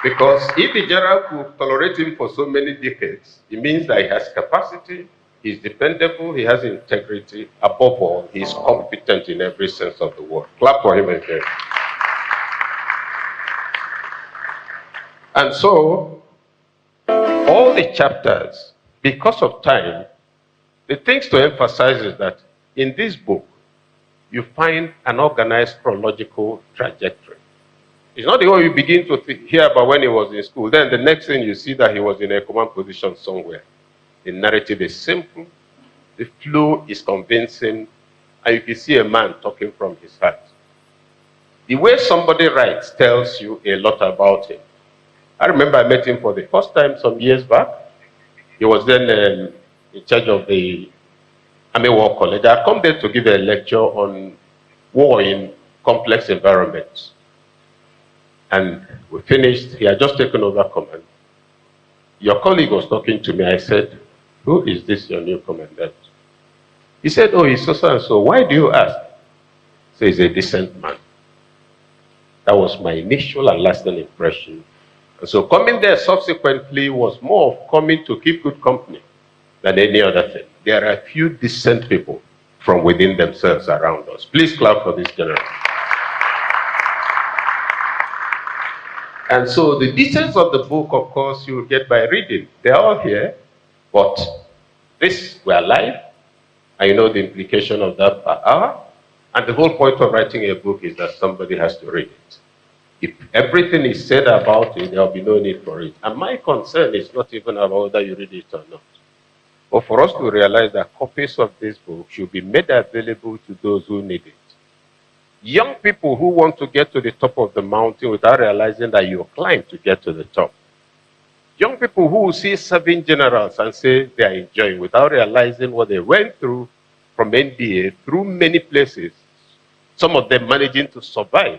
Because if the general could tolerate him for so many decades, it means that he has capacity, he's dependable, he has integrity. Above all, he's competent in every sense of the word. Clap for him again. And so, all the chapters, because of time, the things to emphasize is that in this book, you find an organized chronological trajectory. It's not the way you begin to hear about when he was in school. Then the next thing you see that he was in a command position somewhere. The narrative is simple, the flow is convincing, and you can see a man talking from his heart. The way somebody writes tells you a lot about him. I remember I met him for the first time some years back. He was then in charge of the Army War College. I come there to give a lecture on war in complex environments. And we finished. He had just taken over command. Your colleague was talking to me. I said, "Who is this your new commandant?" He said, "Oh, he's so and so." "Why do you ask?" So he's a decent man. That was my initial and lasting impression. And so coming there subsequently was more of coming to keep good company than any other thing. There are a few decent people from within themselves around us. Please clap for this general. And so the details of the book, of course, you will get by reading. They're all here, but this, we are live, and you know the implication of that per hour. And the whole point of writing a book is that somebody has to read it. If everything is said about it, there will be no need for it. And my concern is not even about whether you read it or not, but for us to realize that copies of this book should be made available to those who need it. Young people who want to get to the top of the mountain without realizing that you climb to get to the top. Young people who will see serving generals and say they are enjoying without realizing what they went through from NBA through many places, some of them managing to survive.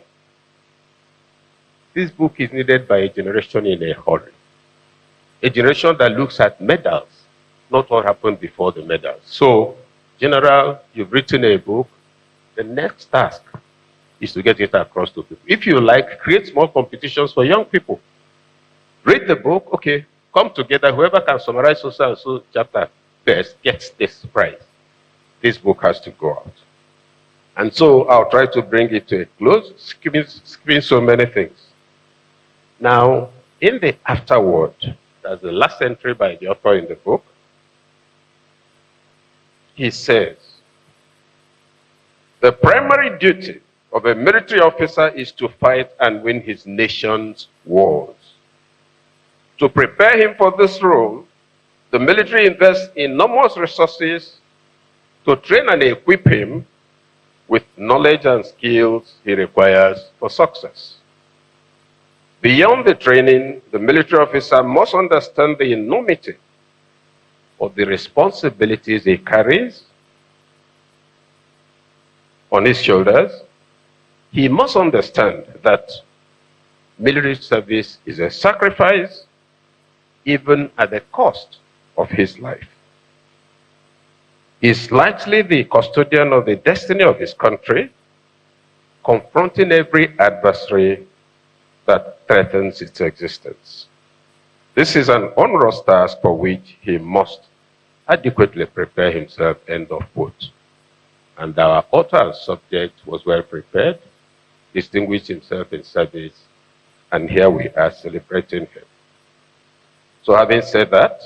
This book is needed by a generation in a hurry. A generation that looks at medals, not what happened before the medals. So, General, you've written a book. The next task is to get it across to people. If you like, create small competitions for young people. Read the book, okay, come together. Whoever can summarize so chapter best gets this prize. This book has to go out. And so I'll try to bring it to a close, skipping so many things. Now, in the afterword, that's the last entry by the author in the book, he says, the primary duty of a military officer is to fight and win his nation's wars. To prepare him for this role, the military invests enormous resources to train and equip him with knowledge and skills he requires for success. Beyond the training, the military officer must understand the enormity of the responsibilities he carries on his shoulders. He must understand that military service is a sacrifice, even at the cost of his life. He is likely the custodian of the destiny of his country, confronting every adversary that threatens its existence. This is an onerous task for which he must adequately prepare himself, end of quote. And our author and subject was well prepared, distinguished himself in service, and here we are celebrating him. So having said that,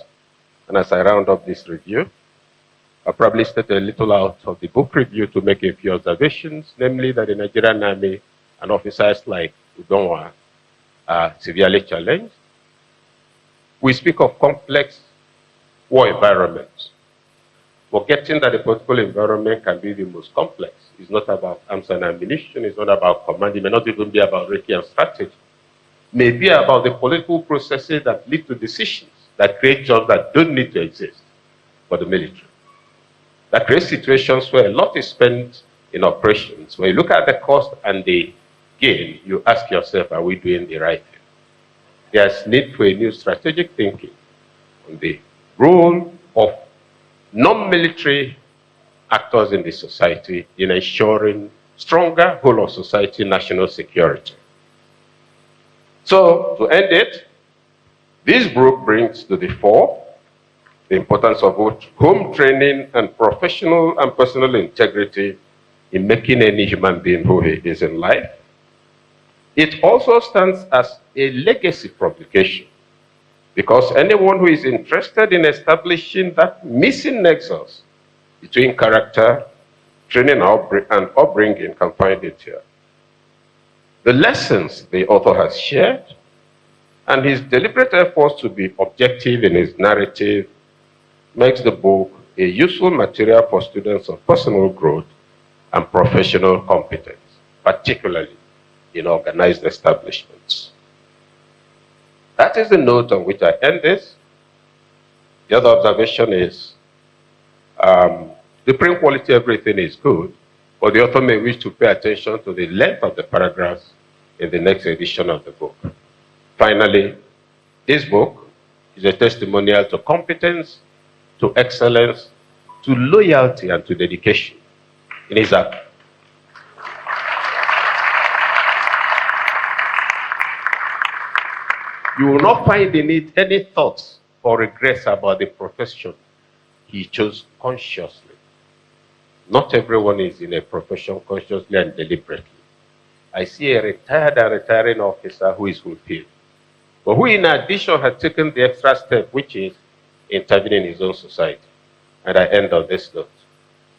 and as I round up this review, I'll probably step a little out of the book review to make a few observations, namely that the Nigerian Army and officers like Udonwa are severely challenged. We speak of complex war environments, forgetting that the political environment can be the most complex. It's not about arms and ammunition, it's not about command, it may not even be about recce and strategy. It may be about the political processes that lead to decisions that create jobs that don't need to exist for the military. That creates situations where a lot is spent in operations. When you look at the cost and the gain, you ask yourself, are we doing the right thing? There's need for a new strategic thinking on the role of non-military actors in the society in ensuring stronger whole of society national security. So, to end it, this book brings to the fore the importance of both home training and professional and personal integrity in making any human being who he is in life. It also stands as a legacy publication, because anyone who is interested in establishing that missing nexus between character, training, and upbringing can find it here. The lessons the author has shared and his deliberate efforts to be objective in his narrative makes the book a useful material for students of personal growth and professional competence, particularly in organized establishments. That is the note on which I end this. The other observation is the print quality, everything is good, but the author may wish to pay attention to the length of the paragraphs in the next edition of the book. Finally, this book is a testimonial to competence, to excellence, to loyalty, and to dedication in his act. You will not find in it any thoughts or regrets about the profession he chose consciously. Not everyone is in a profession consciously and deliberately. I see a retired and retiring officer who is fulfilled, but who in addition had taken the extra step, which is intervening in his own society. And I end on this note.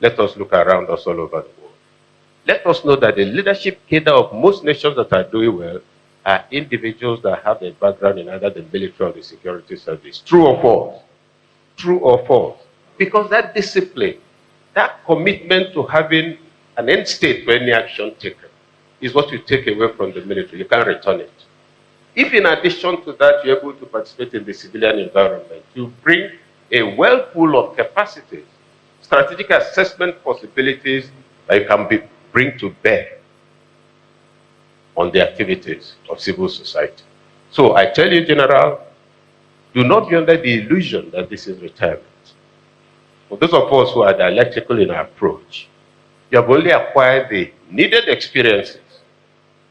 Let us look around us all over the world. Let us know that the leadership cadre of most nations that are doing well are individuals that have a background in either the military or the security service. True or false? True or false? Because that discipline, that commitment to having an end state for any action taken is what you take away from the military. You can't return it. If in addition to that you're able to participate in the civilian environment, you bring a well pool of capacities strategic assessment possibilities that you can bring to bear on the activities of civil society. So I tell you, General, do not be under the illusion that this is retirement. For those of us who are dialectical in our approach, you have only acquired the needed experiences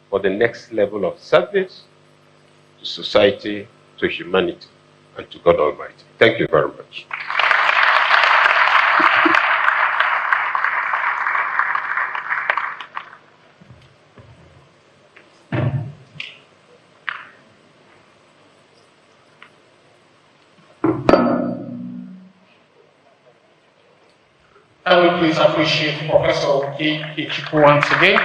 for the next level of service to society, to humanity, and to God Almighty. Thank you very much. I will please appreciate Professor Oke Ichiku once again.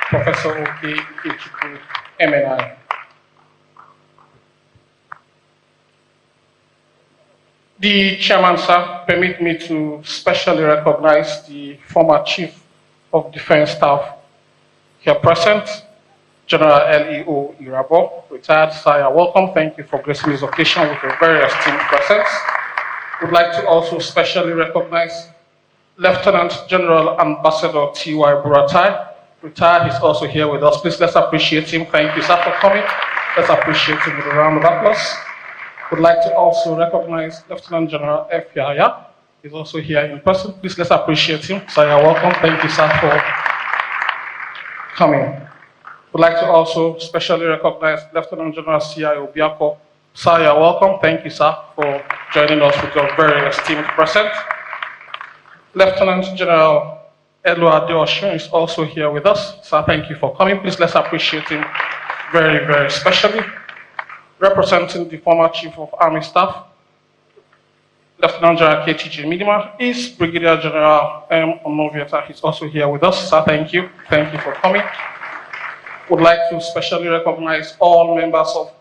Professor Oke Ichiku, MNI. The chairman, sir, permit me to specially recognize the former Chief of Defense Staff here present, General Leo Irabo, retired. Sir, you're welcome. Thank you for gracing this occasion with a very esteemed presence. Would like to also specially recognize Lieutenant General Ambassador T.Y. Buratai, retired. He's also here with us. Please let's appreciate him. Thank you, sir, for coming. Let's appreciate him with a round of applause. Would like to also recognize Lieutenant General F. Yaya. He's also here in person. Please let's appreciate him. Sir, you're welcome. Thank you, sir, for coming. Would like to also specially recognize Lieutenant General C.I. Obiako. Sir, you're welcome. Thank you, sir, for joining us with your very esteemed presence. Lieutenant General Elu Adeoshun is also here with us. Sir, thank you for coming. Please let's appreciate him very, very specially. Representing the former Chief of Army Staff, Lieutenant General KTJ Midima, is Brigadier General M. Onovieta. He's also here with us. Sir, thank you. Thank you for coming. Would like to specially recognize all members of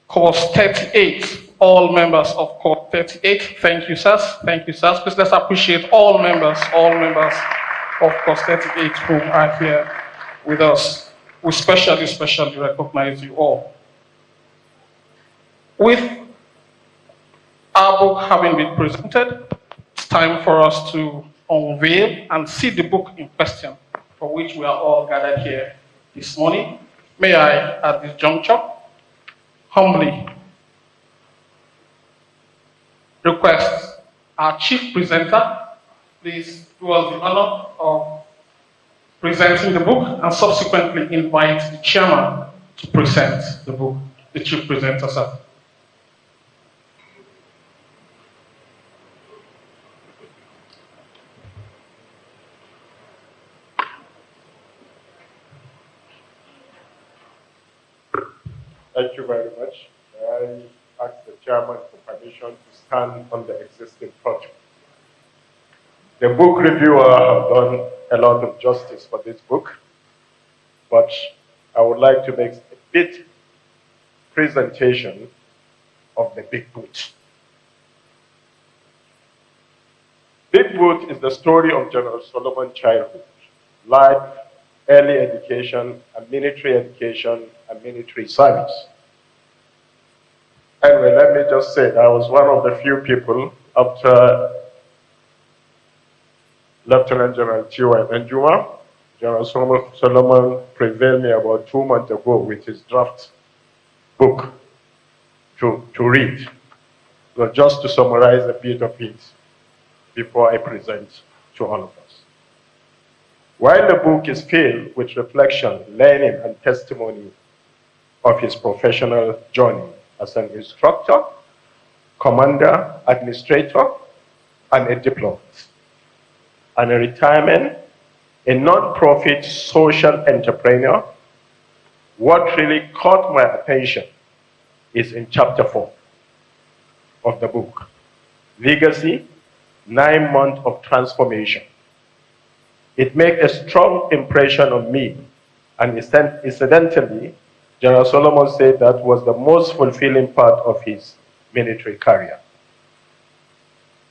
Course 38. All members of Course 38. Thank you, sirs. Thank you, sirs. Please let's appreciate all members of Course 38 who are here with us. We specially recognize you all. With our book having been presented, it's time for us to unveil and see the book in question for which we are all gathered here this morning. May I, at this juncture, humbly request our chief presenter, please do us the honor of presenting the book and subsequently invite the chairman to present the book, the chief presenter, sir. Thank you very much. I ask the chairman for permission to stand on the existing project. The book reviewer have done a lot of justice for this book, but I would like to make a bit presentation of the Big Boot. Big Boot is the story of General Solomon childhood, life, early education, and military service. Anyway, let me just say that I was one of the few people after Lieutenant General Danjuma. General Solomon prevailed me about 2 months ago with his draft book to read. So just to summarize a bit of it before I present to all of us. While the book is filled with reflection, learning, and testimony of his professional journey as an instructor, commander, administrator, and a diplomat, and a retirement, a non-profit social entrepreneur, what really caught my attention is in chapter 4 of the book, Legacy, 9 months of transformation. It made a strong impression on me, and incidentally, General Solomon said that was the most fulfilling part of his military career.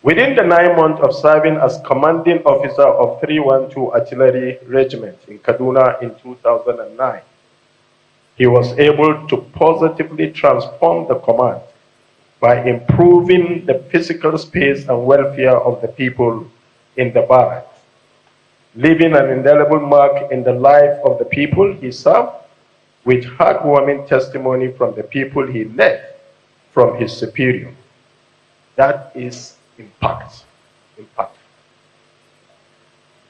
Within the 9 months of serving as commanding officer of 312 Artillery Regiment in Kaduna in 2009, he was able to positively transform the command by improving the physical space and welfare of the people in the barracks, leaving an indelible mark in the life of the people he served, with heartwarming testimony from the people he led from his superior. That is impact. Impact.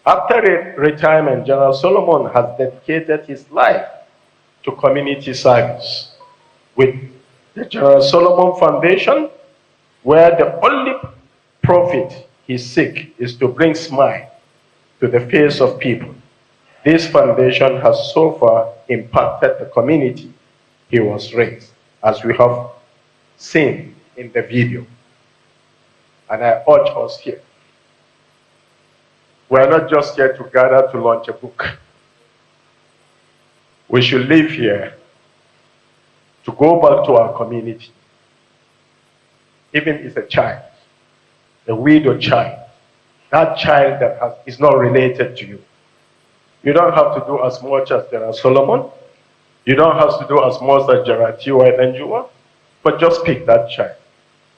After retirement, General Solomon has dedicated his life to community service with the General Solomon Foundation, where the only profit he seeks is to bring smile to the face of people. This foundation has so far impacted the community he was raised, as we have seen in the video. And I urge us here, we are not just here to gather to launch a book. We should live here to go back to our community. Even if it's a child, a widowed child, that child that is not related to you. You don't have to do as much as General Solomon. You don't have to do as much as General Danjuma, but just pick that child.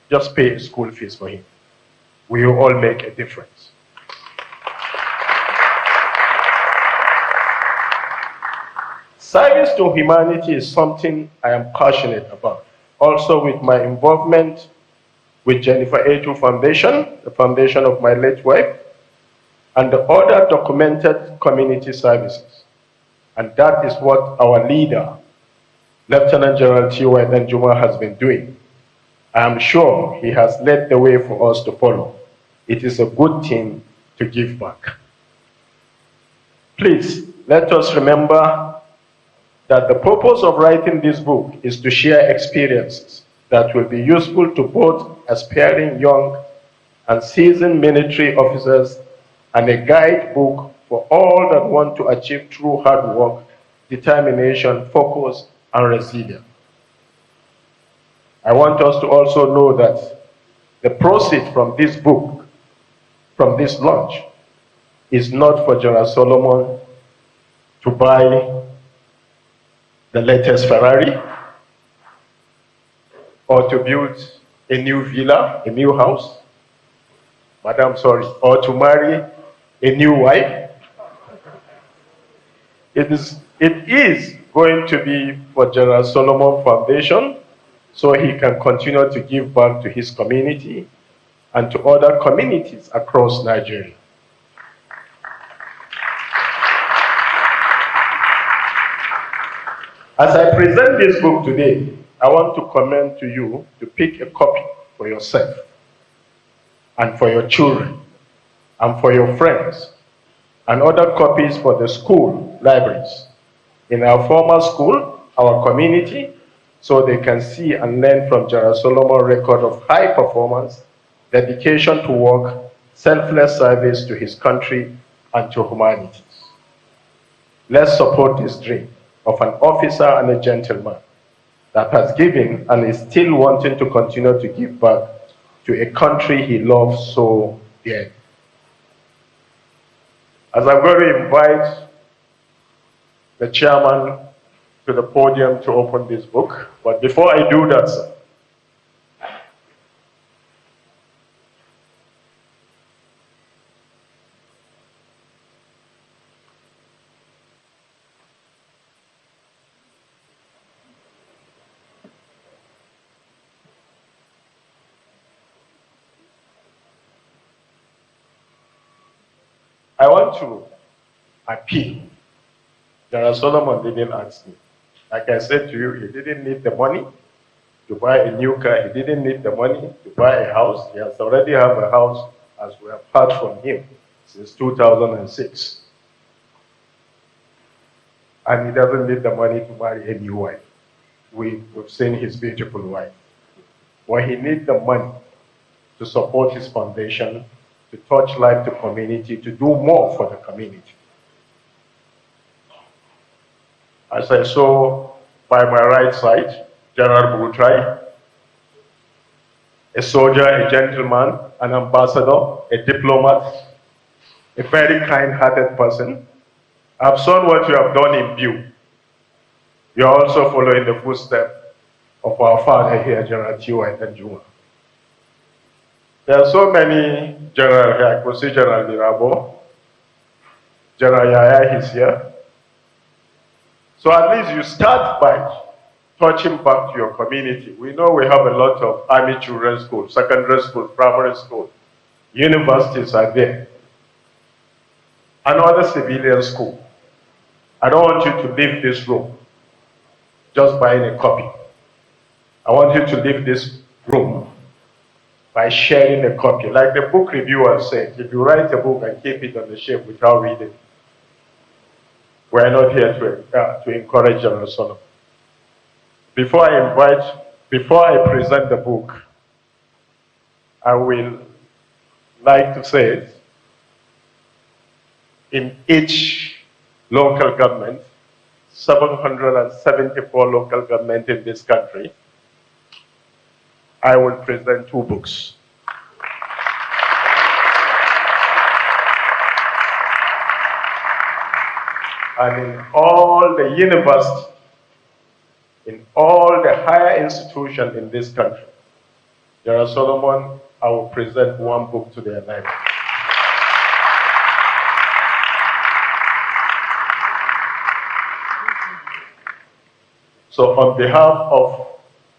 Just pay a school fees for him. We will all make a difference. Service to humanity is something I am passionate about. Also with my involvement with Jennifer A2 Foundation, the foundation of my late wife, and the other documented community services. And that is what our leader, Lieutenant General T.Y. Danjuma, has been doing. I am sure he has led the way for us to follow. It is a good thing to give back. Please, let us remember that the purpose of writing this book is to share experiences that will be useful to both aspiring young and seasoned military officers, and a guidebook for all that want to achieve true hard work, determination, focus, and resilience. I want us to also know that the proceeds from this book, from this launch, is not for General Solomon to buy the latest Ferrari or to build a new villa, a new house, or to marry a new wife. It is going to be for General Solomon Foundation, so he can continue to give back to his community and to other communities across Nigeria. As I present this book today, I want to commend to you to pick a copy for yourself and for your children and for your friends, and other copies for the school libraries in our former school, our community, so they can see and learn from General Solomon's record of high performance, dedication to work, selfless service to his country and to humanity. Let's support this dream of an officer and a gentleman that has given and is still wanting to continue to give back to a country he loves so dearly. As I'm going to invite the chairman to the podium to open this book, but before I do that, sir, I want to appeal. General Solomon didn't ask me. Like I said to you, he didn't need the money to buy a new car. He didn't need the money to buy a house. He has already have a house, as we have heard from him, since 2006. And he doesn't need the money to marry a new wife. We've seen his beautiful wife. But he needs the money to support his foundation, to touch life to community, to do more for the community. As I saw by my right side, General Butrai, a soldier, a gentleman, an ambassador, a diplomat, a very kind-hearted person. I've seen what you have done in view. You are also following the footsteps of our father here, General Danjuma. There are so many generals here. I could see General Dirabo, General Yaya is here. So at least you start by touching back to your community. We know we have a lot of army children's schools, secondary school, primary school, universities are there, and other civilian school. I don't want you to leave this room just buying a copy. I want you to leave this room by sharing a copy. Like the book reviewer said, if you write a book and keep it on the shelf without reading, we're not here to encourage General Solomon. Before I present the book, I will like to say in each local government, 774 local government in this country, I will present 2 books. And in all the universities, in all the higher institutions in this country, General Solomon, I will present 1 book to their library. So on behalf of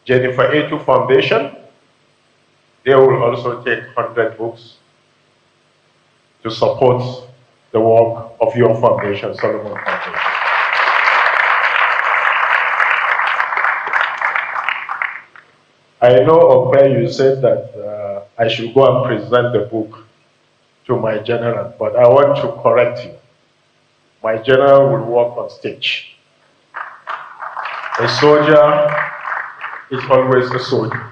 Jennifer A2 Foundation, they will also take 100 books to support the work of your foundation, Solomon Foundation. I know, Okwe, you said that I should go and present the book to my general, but I want to correct you. My general will walk on stage. A soldier is always a soldier,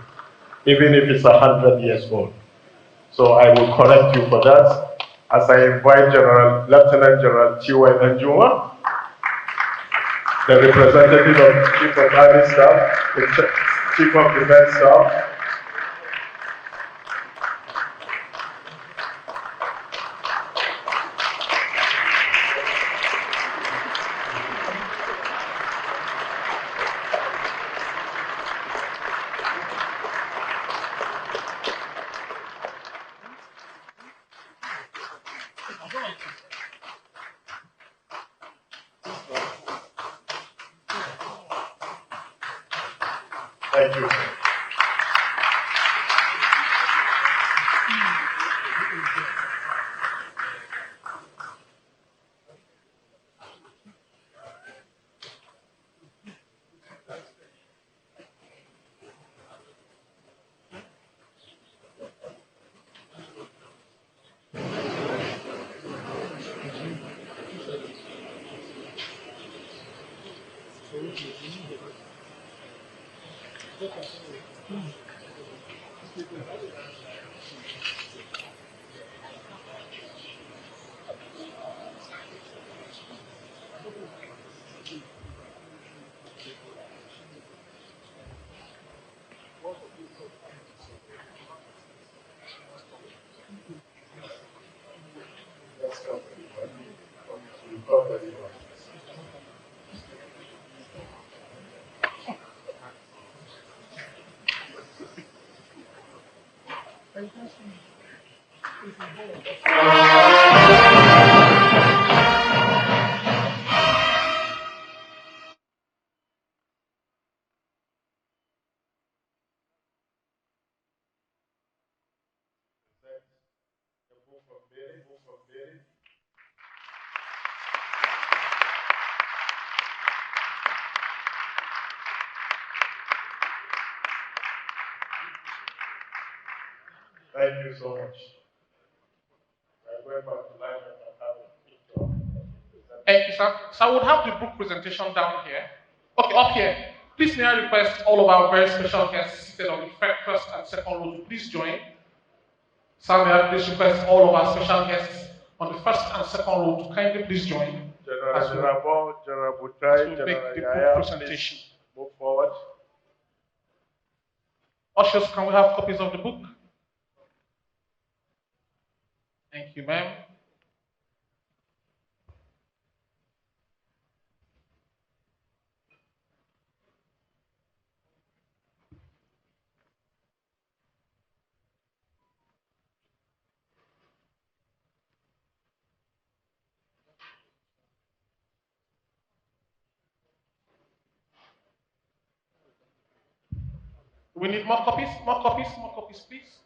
even if it's 100 years old. So I will correct you for that, as I invite Lieutenant General Danjuma, the representative of the Chief of Army Staff, the Chief of Defense Staff. Thank you. Thank you so much. I'm going back to life and Thank you, sir. So I would have the book presentation down here. Okay, up here. Please may I request all of our very special guests seated on the first and second row to please join. Sir, may I please request all of our special guests on the first and second row to kindly please join. General Butai, General Yaya, presentation. Move forward. Ushers, can we have copies of the book? Thank you, ma'am. We need more copies, more copies, more copies, please.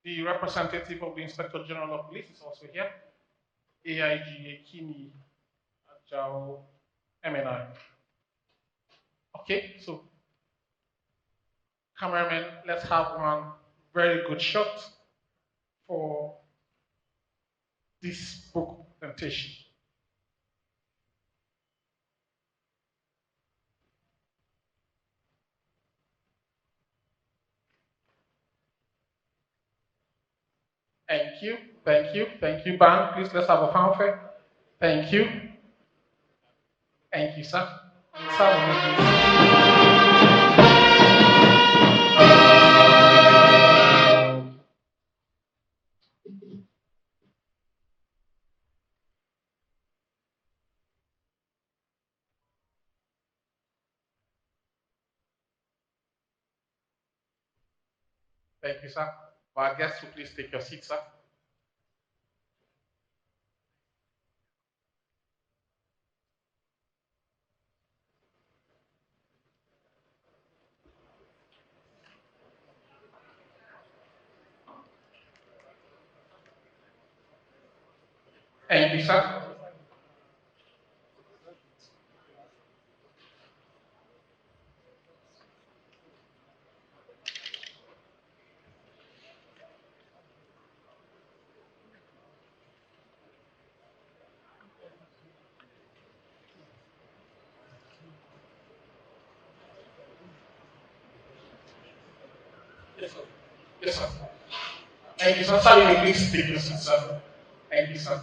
The representative of the Inspector General of Police is also here. AIG Akini Ajao MNI. Okay, so cameraman, let's have one very good shot for this book presentation. Thank you, thank you, thank you, band. Please let's have a fanfare. Thank you. Thank you, sir. Thank you, sir. Our guests will please take your seat, sir. Thank you, sir. Yes, sir. Yes, sir. Thank you, sir. Sir, you may please take your seat, sir. Thank you, sir.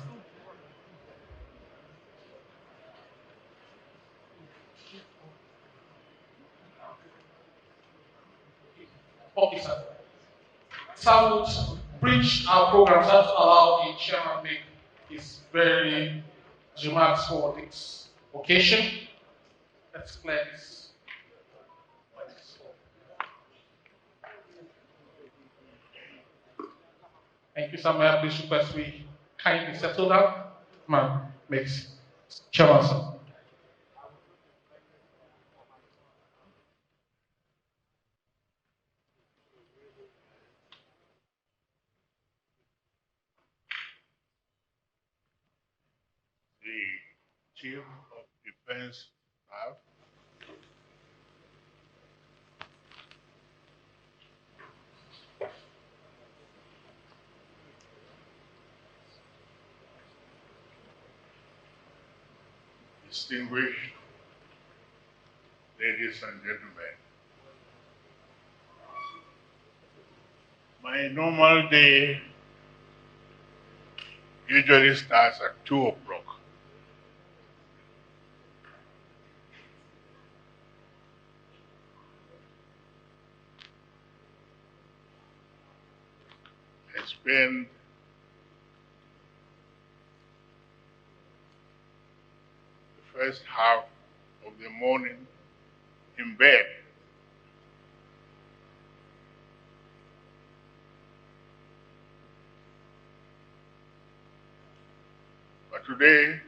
Okay, sir. Sir, would bridge our program, sir, to allow the chairman make his very remarks for this occasion. Let's clear this. Thank you, sir. May I please request we kindly settle down? Man, makes chairman, sir. The Chief of Defense Staff, distinguished ladies and gentlemen, my normal day usually starts at 2 o'clock. I spend the first half of the morning in bed. But today,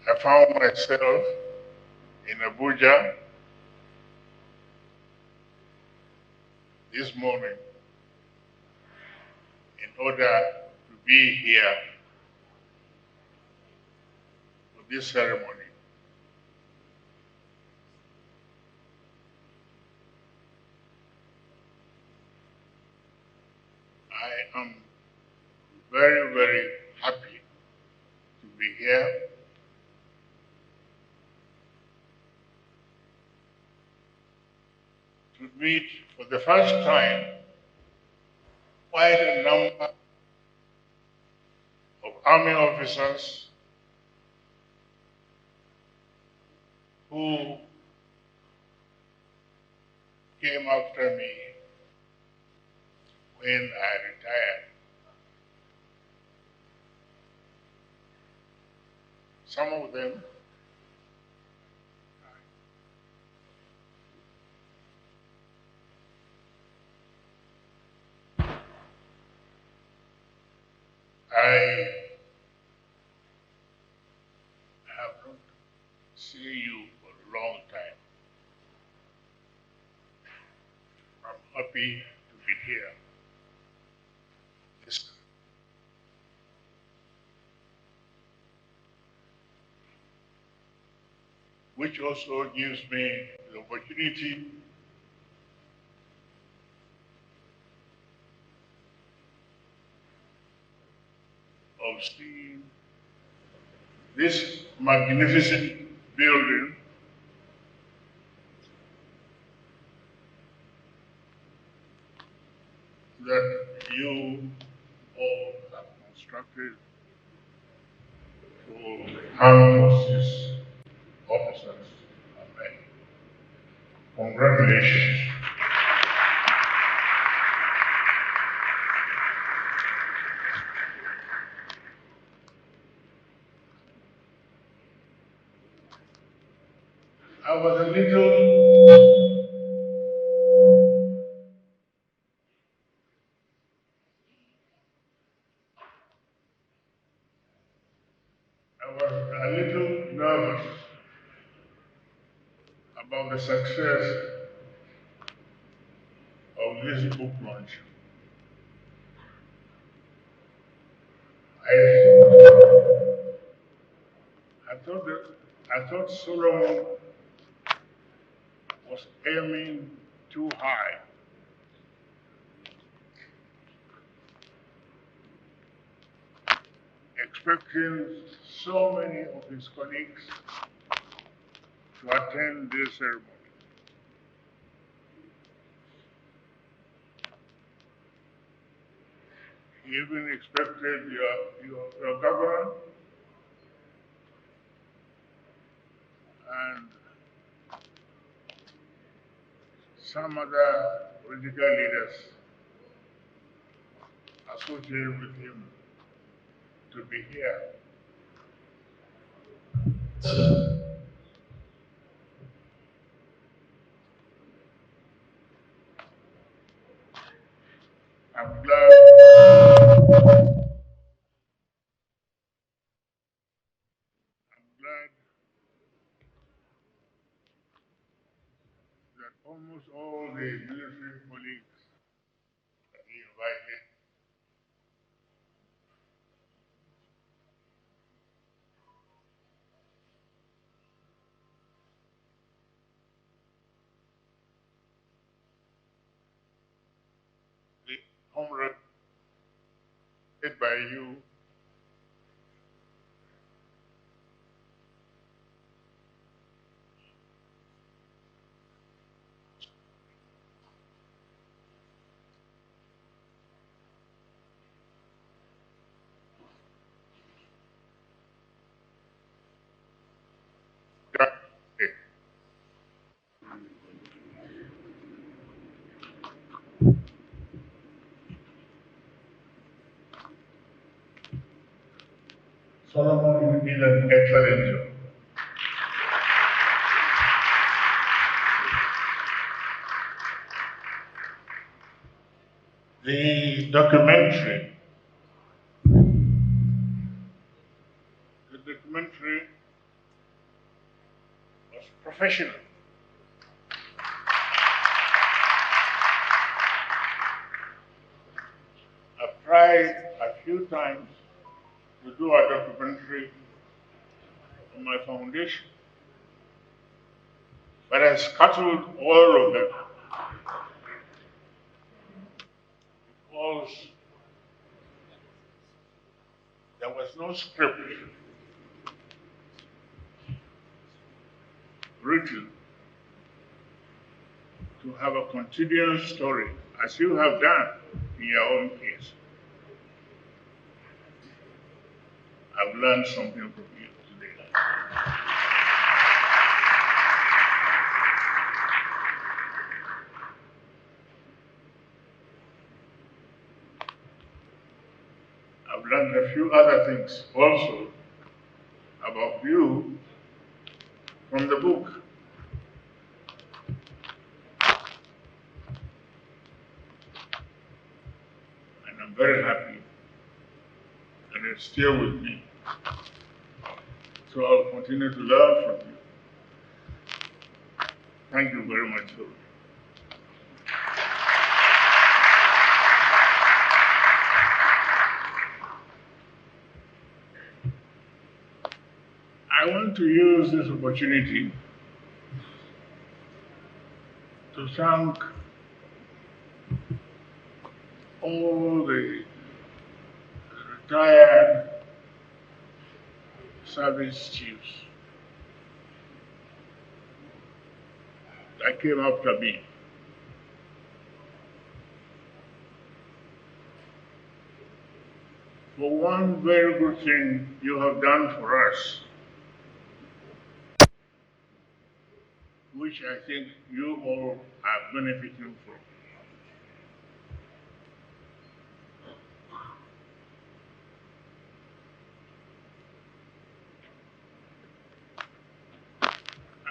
I found myself in Abuja this morning in order to be here for this ceremony. I am very, very happy to be here. To meet for the first time quite a number of army officers who came after me when I retired. Some of them I have not seen you for me to be here. Which also gives me the opportunity of seeing this magnificent building that you all have constructed for armed forces officers and men. Congratulations. I was a little nervous about the success of this book launch. I thought Solomon was aiming too high. Expecting so many of his colleagues to attend this ceremony. He even expected your governor and some other political leaders associated with him to be here. I'm glad that almost all the military colleagues that he invited the comrade led by you Solomon did an excellent job. The documentary was professional. I've tried a few times to do a documentary on my foundation, but I scuttled all of them because there was no script written to have a continuous story, as you have done in your own case. I've learned something from you today. I've learned a few other things also about you from the book. And I'm very happy that it's still with me. So I'll continue to learn from you. Thank you very much, sir. I want to use this opportunity to thank all the retired service chiefs that came after me. For one very good thing you have done for us, which I think you all are benefiting from.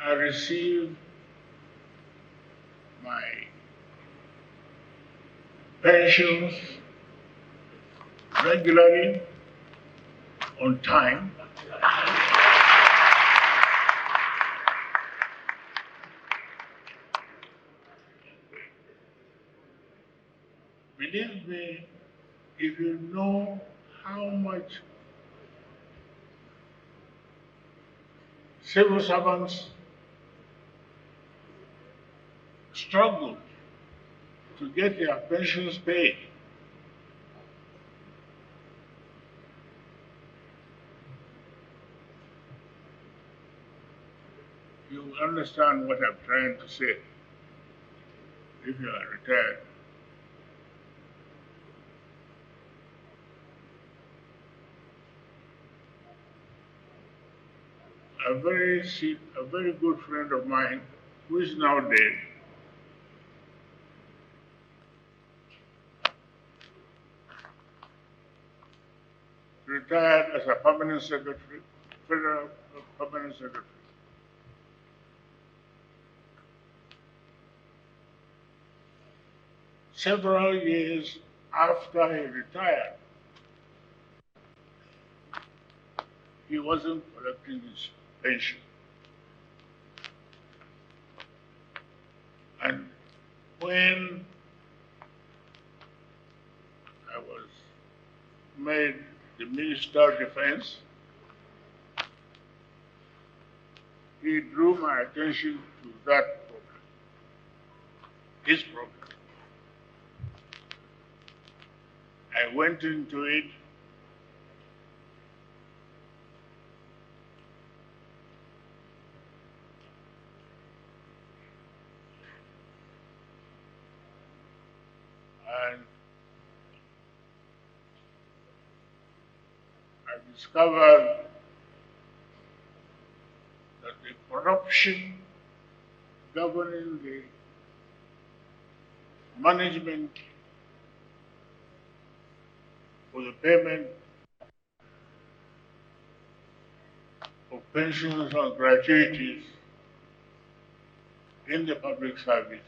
I receive my pensions regularly, on time. Believe me, if you know how much civil servants struggle to get their pensions paid, you will understand what I'm trying to say if you are retired. A very good friend of mine, who is now dead, retired as a permanent secretary, federal permanent secretary. Several years after he retired, he wasn't collecting his pension. And when I was made the Minister of Defense, he drew my attention to that problem, his problem. I went into it. And I discovered that the corruption governing the management for the payment of pensions and gratuities in the public service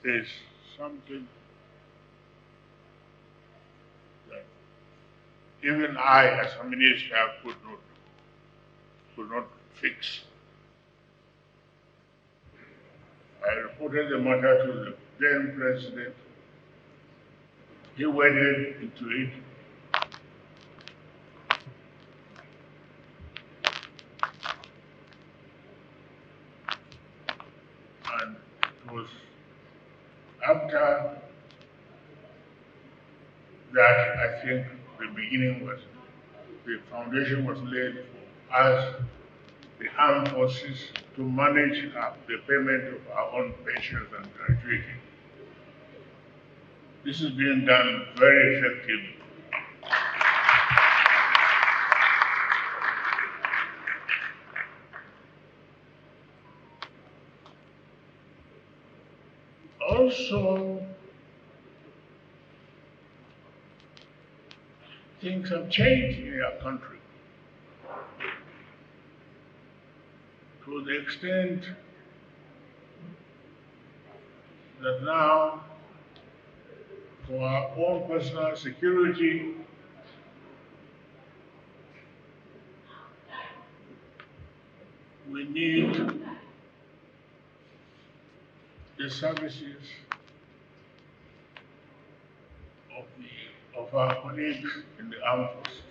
is something that even I, as a minister, could not fix. I reported the matter to the then president. He waded into it. And it was after that, I think the foundation was laid for us, the armed forces, to manage the payment of our own pensions and gratuity. This is being done very effectively. Also, things have changed in our country to the extent that now, for our own personal security, we need the services of our colleagues in the armed forces.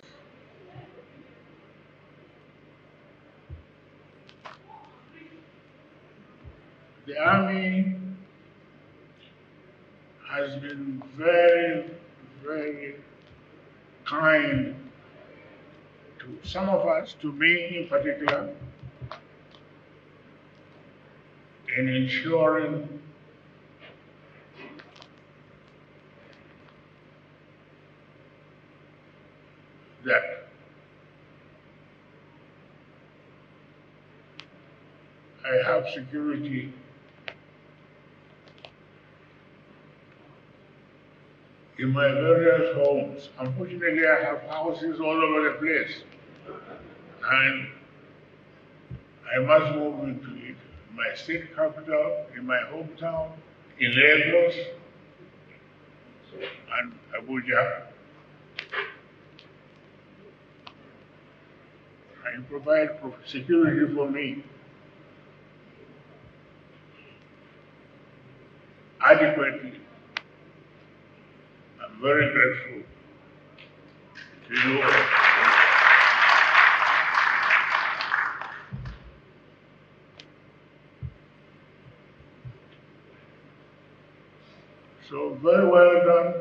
The Army has been very, very kind to some of us, to me in particular, in ensuring that I have security in my various homes. Unfortunately, I have houses all over the place, and I must move into it. My state capital, in my hometown, in Lagos and Abuja, and provide security for me adequately. I'm very grateful to you all. So very well done.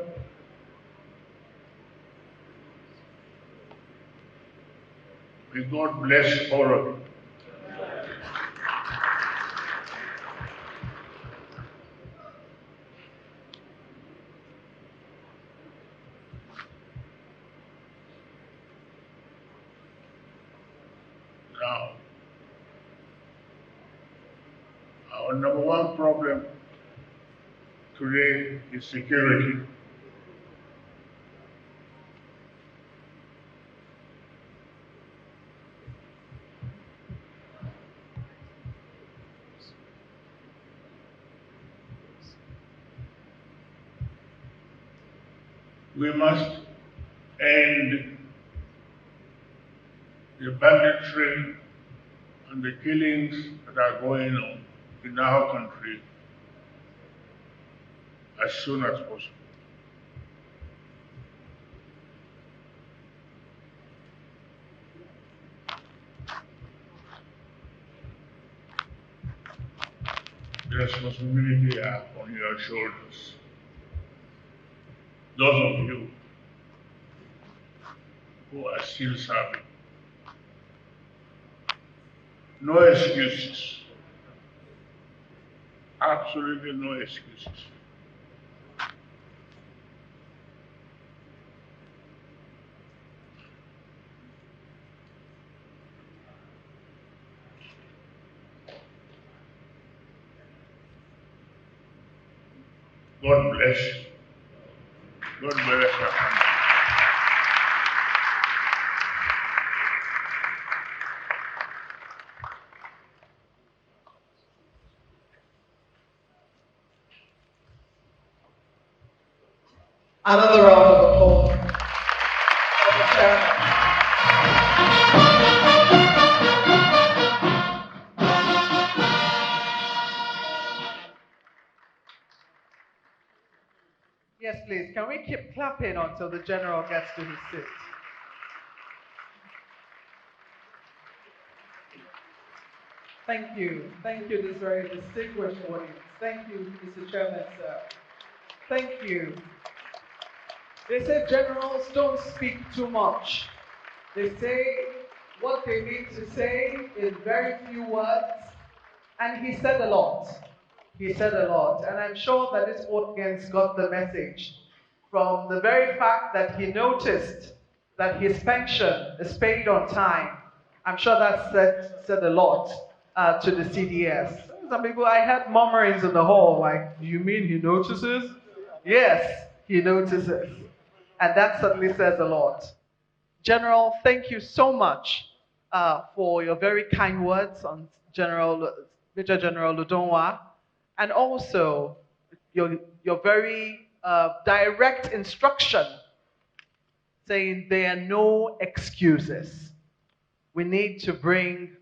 May God bless all of you. Now, our number one problem today is security. We must end the banditry and the killings that are going on in our country as soon as possible. The responsibility are on your shoulders. Those of you who are still serving. No excuses. Absolutely no excuses. God bless you. God bless your family. Another round of applause for the chairman. Yes, please. Can we keep clapping until the general gets to his seat? Thank you. Thank you, this very distinguished audience. Thank you, Mr. Chairman, sir. Thank you. They say generals don't speak too much. They say what they need to say in very few words, and he said a lot. He said a lot, and I'm sure that this audience got the message from the very fact that he noticed that his pension is paid on time. I'm sure that said a lot to the CDS. Some people, I had murmurings in the hall, like, do you mean he notices? Yes, he notices. And that certainly says a lot. General, thank you so much for your very kind words on Major General Ludonwa, and also your very direct instruction saying there are no excuses. We need to bring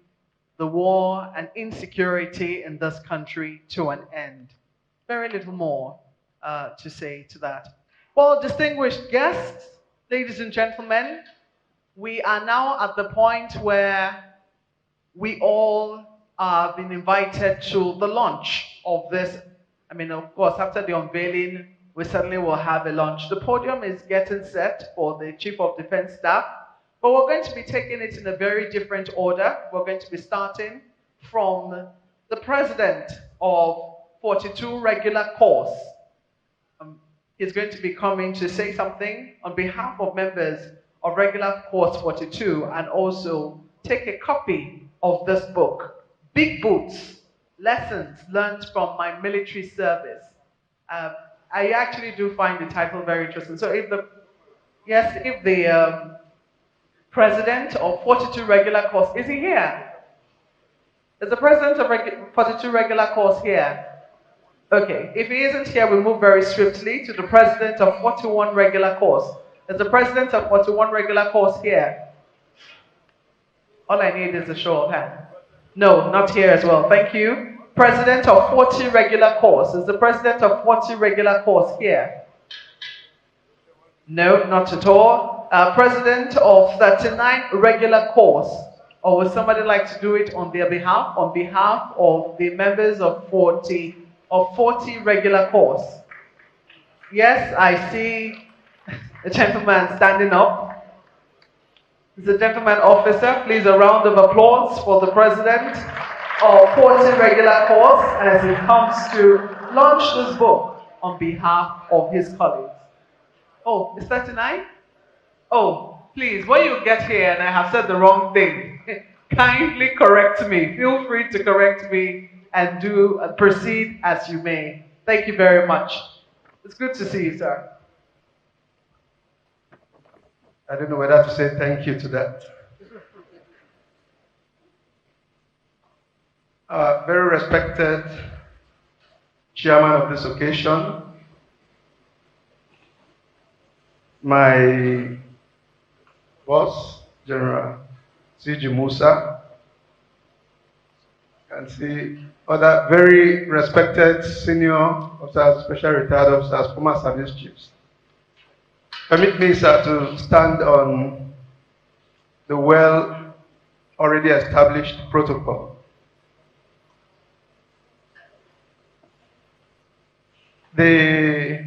the war and insecurity in this country to an end. Very little more to say to that. Well, distinguished guests, ladies and gentlemen, we are now at the point where we all have been invited to the launch of this. I mean, of course, after the unveiling, we certainly will have a launch. The podium is getting set for the Chief of Defense Staff, but we're going to be taking it in a very different order. We're going to be starting from the President of 42 Regular Course. He's going to be coming to say something on behalf of members of Regular Course 42 and also take a copy of this book, Big Boots, Lessons Learned from My Military Service. I actually do find the title very interesting. So if the president of 42 Regular Course, is he here? Is the president of 42 Regular Course here? Okay, if he isn't here, we move very swiftly to the president of 41 Regular Course. Is the president of 41 Regular Course here? All I need is a show of hands. No, not here as well. Thank you. President of 40 Regular Course. Is the president of 40 Regular Course here? No, not at all. President of 39 Regular Course. Or would somebody like to do it on their behalf? On behalf of the members of 40 Regular Course. Yes, I see a gentleman standing up. The gentleman officer, please a round of applause for the president of 40 Regular Course as he comes to launch this book on behalf of his colleagues. Oh, it's 39? Oh, please, when you get here and I have said the wrong thing, kindly correct me. Feel free to correct me and proceed as you may. Thank you very much. It's good to see you, sir. I don't know whether to say thank you to that. Very respected chairman of this occasion, my boss, General C.G. Musa, and see other very respected senior officers, special retired officers, former service chiefs. Permit me, sir, to stand on the already established protocol. The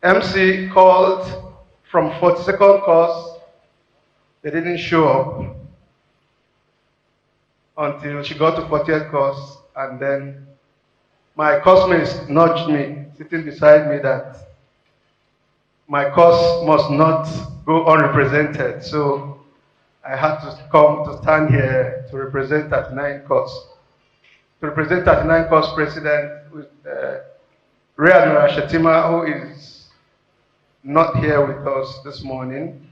MC called from 42nd course. They didn't show up until she got to 40th course, and then my coursemates nudged me, sitting beside me, that my course must not go unrepresented. So I had to come to stand here to represent 39 course. To represent 39 course president with Rear Admiral Shetima, who is not here with us this morning.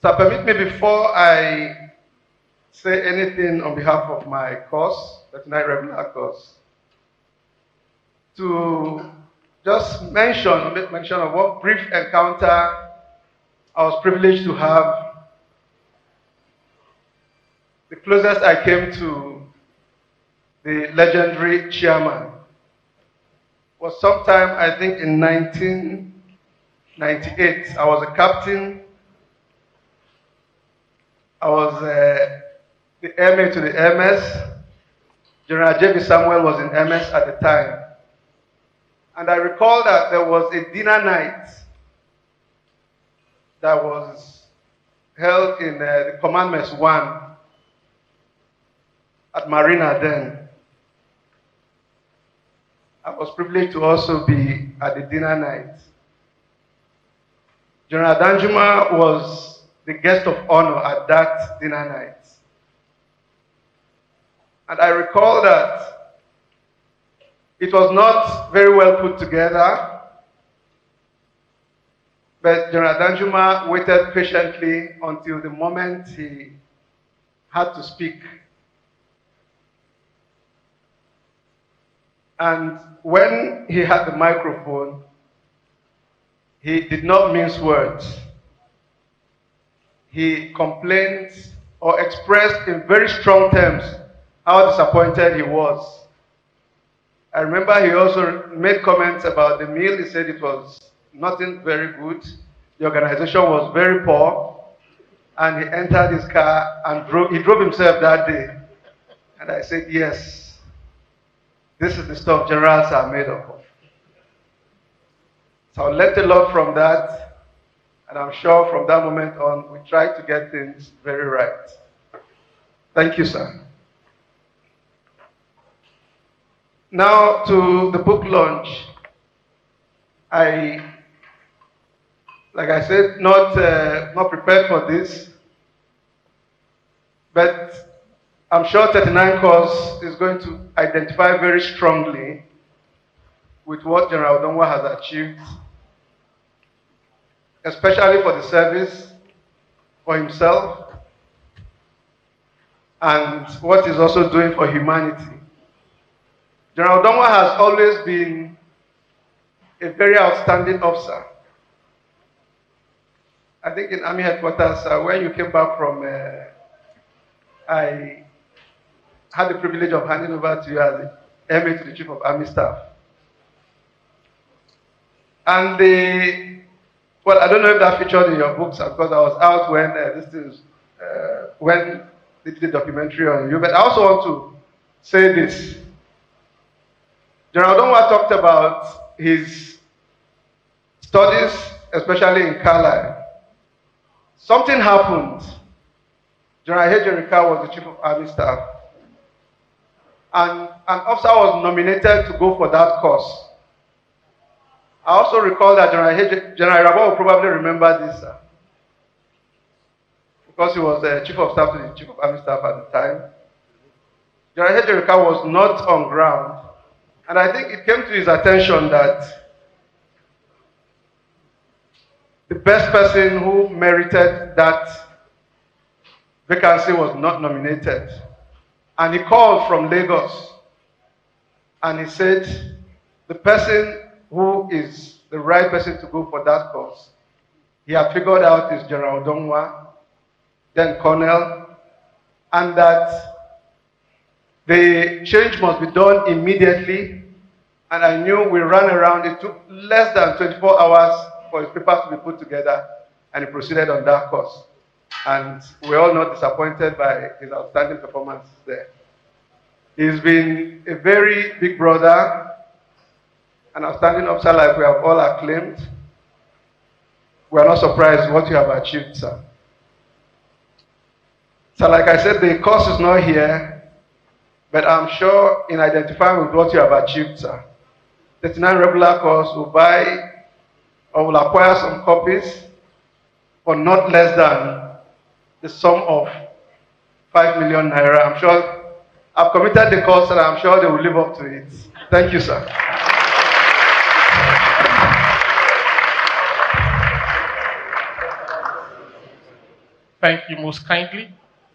So permit me, before I say anything on behalf of my course, 39 regular course, to just make mention of what brief encounter I was privileged to have. The closest I came to the legendary chairman was sometime, I think, in 1998. I was a captain. I was the MA to the MS. General J.B. Samuel was in MS at the time. And I recall that there was a dinner night that was held in the Command Mess 1 at Marina then. I was privileged to also be at the dinner night. General Danjuma was the guest of honor at that dinner night. And I recall that it was not very well put together, but General Danjuma waited patiently until the moment he had to speak. And when he had the microphone, he did not mince words. He complained or expressed in very strong terms how disappointed he was I remember he also made comments about the meal. He said it was nothing very good. The organization was very poor. And he entered his car and he drove himself that day. And I said, yes, this is the stuff generals are made of. So I learned a lot from that. And I'm sure from that moment on, we tried to get things very right. Thank you, sir. Now to the book launch. Like I said, not prepared for this, but I'm sure 39 course is going to identify very strongly with what General Danjuma has achieved, especially for the service, for himself, and what he's also doing for humanity. General Danjuma has always been a very outstanding officer. I think in Army headquarters, when you came back from, I had the privilege of handing over to you as the MA to the Chief of Army Staff. And well, I don't know if that featured in your books, because I was out when when they did the documentary on you. But I also want to say this. General Danjuma talked about his studies, especially in Carlisle. Something happened. General Danjuma was the Chief of Army Staff. And an officer was nominated to go for that course. I also recall that General Rabah will probably remember this, because he was the Chief of Staff to the Chief of Army Staff at the time. General Danjuma was not on ground. And I think it came to his attention that the best person who merited that vacancy was not nominated. And he called from Lagos and he said, the person who is the right person to go for that course, he had figured out is General Danjuma, then Colonel, and that the change must be done immediately. And I knew we ran around. It took less than 24 hours for his papers to be put together, and he proceeded on that course. And we're all not disappointed by his outstanding performance there. He's been a very big brother, an outstanding officer like we have all acclaimed. We are not surprised what you have achieved, sir. So like I said, the course is not here, but I'm sure in identifying with what you have achieved, sir, 39 regular course will buy or will acquire some copies for not less than the sum of 5 million naira. I'm sure I've committed the course and I'm sure they will live up to it. Thank you, sir. Thank you most kindly.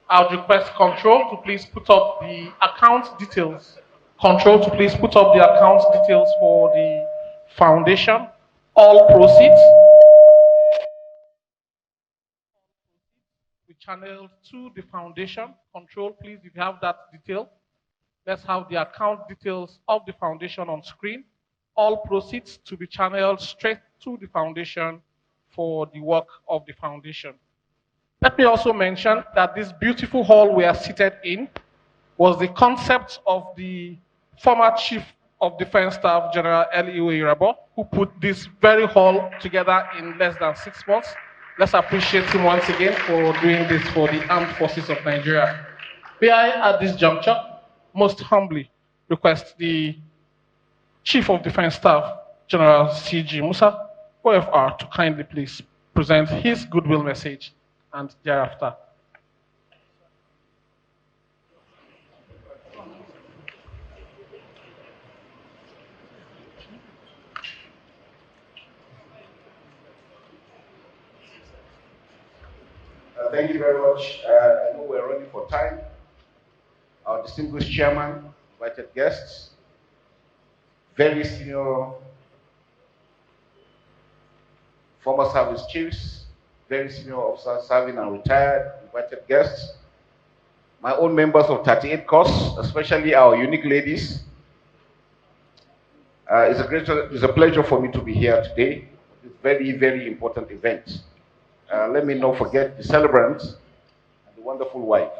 I would request Control to please put up the account details. Control to please put up the account details for the foundation. All proceeds we channeled to the foundation. Control, please, if you have that detail. Let's have the account details of the foundation on screen. All proceeds to be channeled straight to the foundation for the work of the foundation. Let me also mention that this beautiful hall we are seated in was the concept of the former Chief of Defense Staff, General L.E.O. Irabo, who put this very hall together in less than 6 months. Let's appreciate him once again for doing this for the Armed Forces of Nigeria. May I, at this juncture, most humbly request the Chief of Defense Staff, General C.G. Musa, OFR, to kindly please present his goodwill message and thereafter. Thank you very much. I know we're running for time. Our distinguished chairman, invited guests, very senior former service chiefs, very senior officers serving and retired, invited guests, my own members of 38 course, especially our unique ladies, It's a pleasure for me to be here today. It's a very, very important event. Let me not forget the celebrant and the wonderful wife.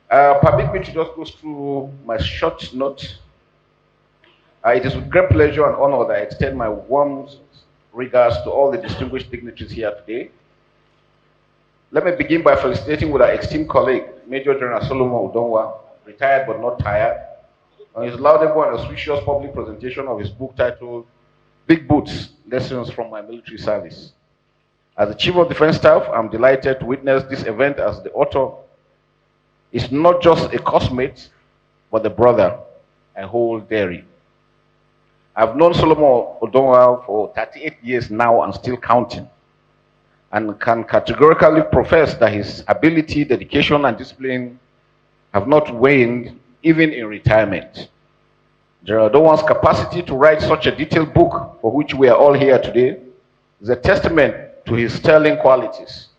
Permit me to just go through my short note. It is with great pleasure and honor that I extend my warm regards to all the distinguished dignitaries here today. Let me begin by felicitating with our esteemed colleague, Major General Solomon Udonwa, retired but not tired, on his laudable and auspicious public presentation of his book titled Big Boots, Lessons from My Military Service. As the Chief of Defense Staff, I'm delighted to witness this event as the author is not just a cosmate, but a brother I hold dearly. I've known Solomon Udonwa for 38 years now and still counting, and can categorically profess that his ability, dedication, and discipline have not waned even in retirement. General Udonwa's capacity to write such a detailed book, for which we are all here today, is a testament to his sterling qualities.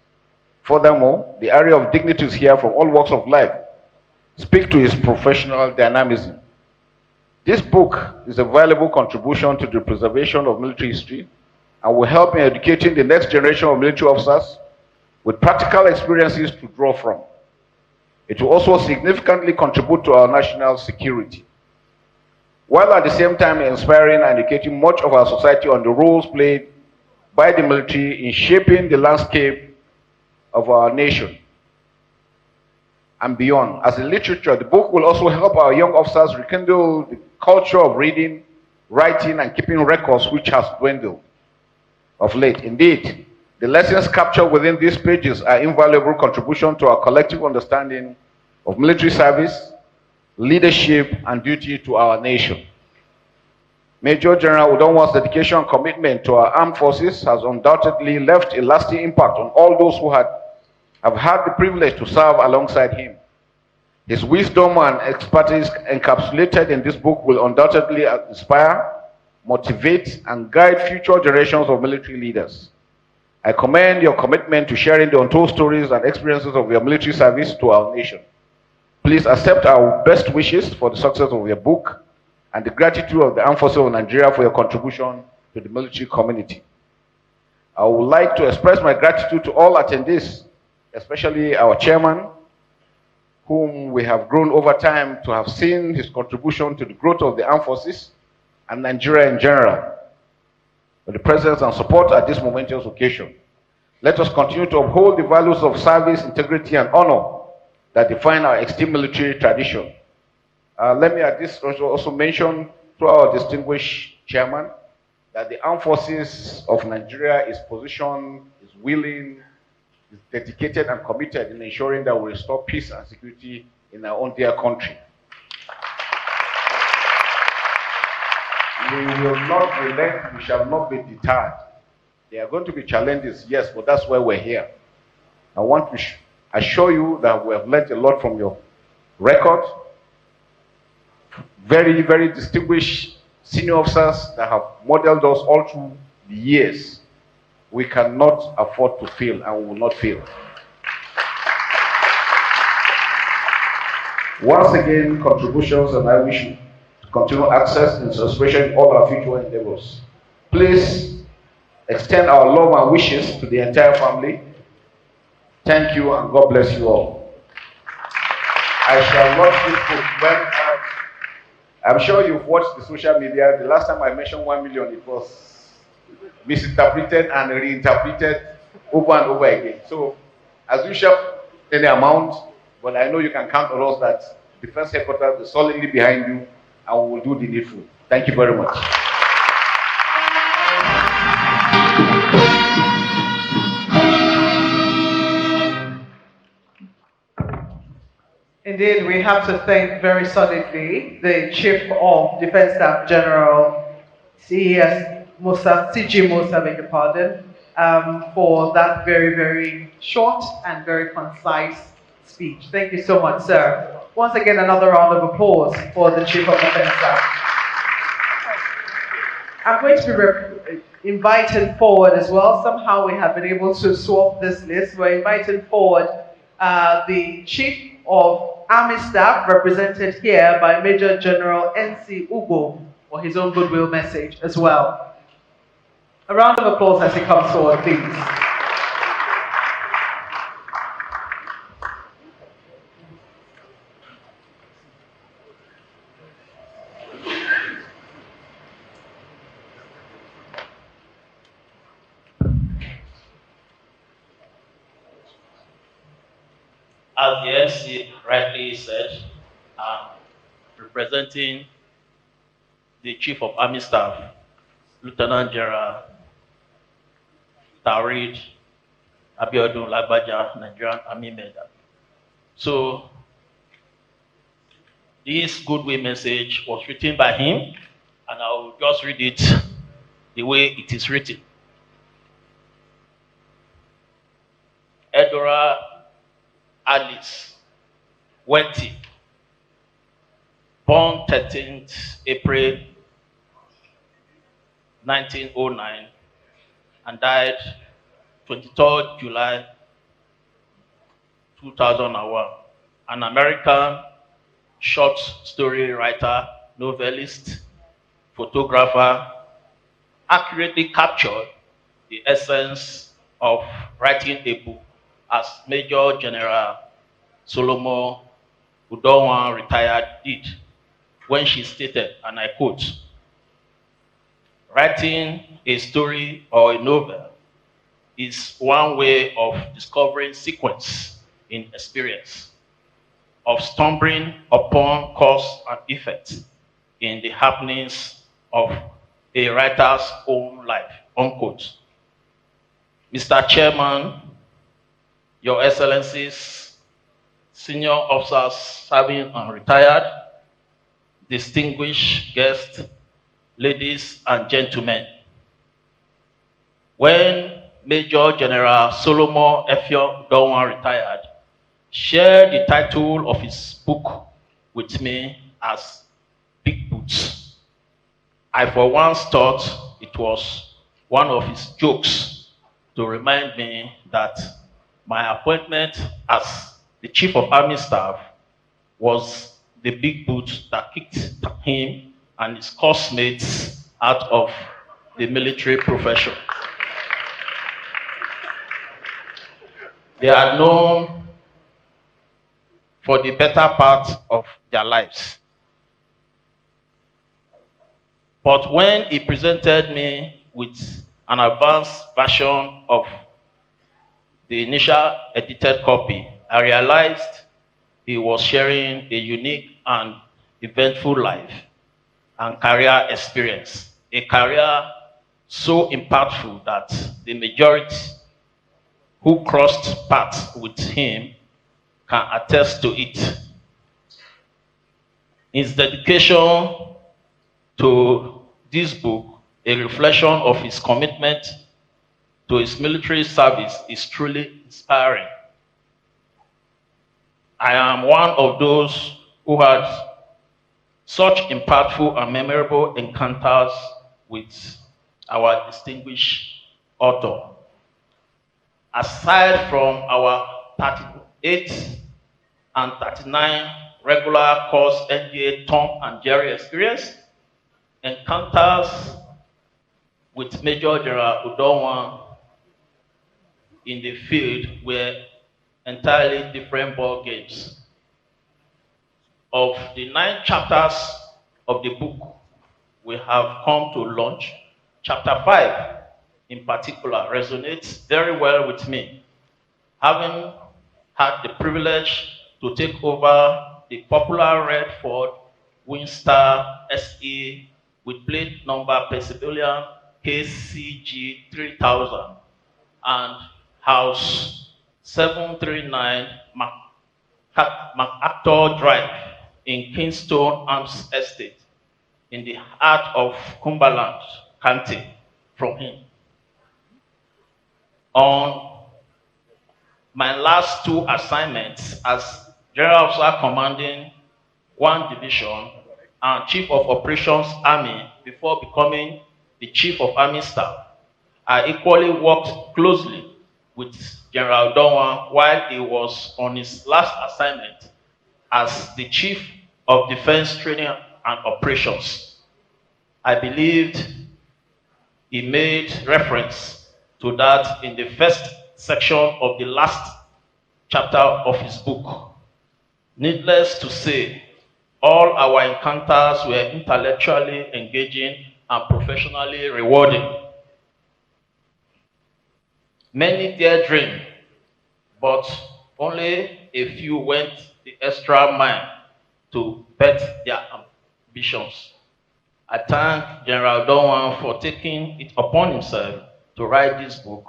Furthermore, the area of dignitaries here from all walks of life speak to his professional dynamism. This book is a valuable contribution to the preservation of military history and will help in educating the next generation of military officers with practical experiences to draw from. It will also significantly contribute to our national security, while at the same time inspiring and educating much of our society on the roles played by the military in shaping the landscape of our nation and beyond. As a literature, the book will also help our young officers rekindle the culture of reading, writing, and keeping records, which has dwindled of late. Indeed, the lessons captured within these pages are invaluable contribution to our collective understanding of military service, leadership, and duty to our nation. Major General Udonwa's dedication and commitment to our armed forces has undoubtedly left a lasting impact on all those who have had the privilege to serve alongside him. His wisdom and expertise encapsulated in this book will undoubtedly inspire, motivate, and guide future generations of military leaders. I commend your commitment to sharing the untold stories and experiences of your military service to our nation. Please accept our best wishes for the success of your book and the gratitude of the Armed Forces of Nigeria for your contribution to the military community. I would like to express my gratitude to all attendees, especially our chairman, whom we have grown over time to have seen his contribution to the growth of the armed forces and Nigeria in general, for the presence and support at this momentous occasion. Let us continue to uphold the values of service, integrity, and honor that define our extreme military tradition. Let me at this also mention to our distinguished chairman that the armed forces of Nigeria is positioned, is willing, is dedicated and committed in ensuring that we restore peace and security in our own dear country. We will not relent, we shall not be deterred. There are going to be challenges, yes, but that's why we're here. I want to assure you that we have learned a lot from your record. Very, very distinguished senior officers that have modeled us all through the years. We cannot afford to fail, and we will not fail. Once again, contributions, and I wish you to continue access and especially all our future endeavors. Please extend our love and wishes to the entire family. Thank you, and God bless you all. I shall not speak when I'm sure you've watched the social media. The last time I mentioned 1 million, it was misinterpreted and reinterpreted over and over again. So, as usual, any amount, but I know you can count on us that Defense Headquarters is solidly behind you and we will do the needful. Thank you very much. Indeed, we have to thank very solidly the Chief of Defense Staff General CG Musa, beg your pardon, for that very, very short and very concise speech. Thank you so much, sir. Once again, another round of applause for the Chief of Defense Staff. I'm going to be invited forward as well. Somehow we have been able to swap this list. We're inviting forward the Chief of Army Staff, represented here by Major General N.C. Ugo for his own goodwill message as well. A round of applause as he comes forward, please. As the MC rightly said, I'm representing the Chief of Army Staff, Lieutenant General Taurid Abiodun Lagbaja, Nigerian Army Medal. So, this goodwill message was written by him, and I will just read it the way it is written. Edora Alice Wenti, born 13th April 1909 and died 23rd July 2001, an American short story writer, novelist, photographer, accurately captured the essence of writing a book as Major General Solomon Udonwan retired did when she stated, and I quote, "Writing a story or a novel is one way of discovering sequence in experience, of stumbling upon cause and effect in the happenings of a writer's own life," unquote. Mr. Chairman, Your Excellencies, senior officers serving and retired, distinguished guests, ladies and gentlemen. When Major General Solomon Efio Udonwan retired, shared the title of his book with me as Big Boots. I for once thought it was one of his jokes to remind me that my appointment as the Chief of Army Staff was the big boot that kicked him and his classmates out of the military profession. They are known for the better part of their lives. But when he presented me with an advanced version of the initial edited copy, I realized he was sharing a unique and eventful life and career experience, a career so impactful that the majority who crossed paths with him can attest to it. His dedication to this book, a reflection of his commitment to his military service, is truly inspiring. I am one of those who had such impactful and memorable encounters with our distinguished author. Aside from our 38 and 39 regular course NDA Tom and Jerry experience, encounters with Major General Udonwan in the field were entirely different ball games. Of the 9 chapters of the book we have come to launch, chapter 5 in particular resonates very well with me, having had the privilege to take over the popular red Ford Windstar SE with plate number Perseverance KCG 3000 and House 739 MacArthur Drive in Kingston Arms Estate in the heart of Cumberland County from him. On my last 2 assignments as General Officer Commanding 1 Division and Chief of Operations Army before becoming the Chief of Army Staff, I equally worked closely with General Udonwan while he was on his last assignment as the Chief of Defense Training and Operations. I believed he made reference to that in the first section of the last chapter of his book. Needless to say, all our encounters were intellectually engaging and professionally rewarding. Many dare dream, but only a few went the extra mile to bet their ambitions. I thank General Danjuma for taking it upon himself to write this book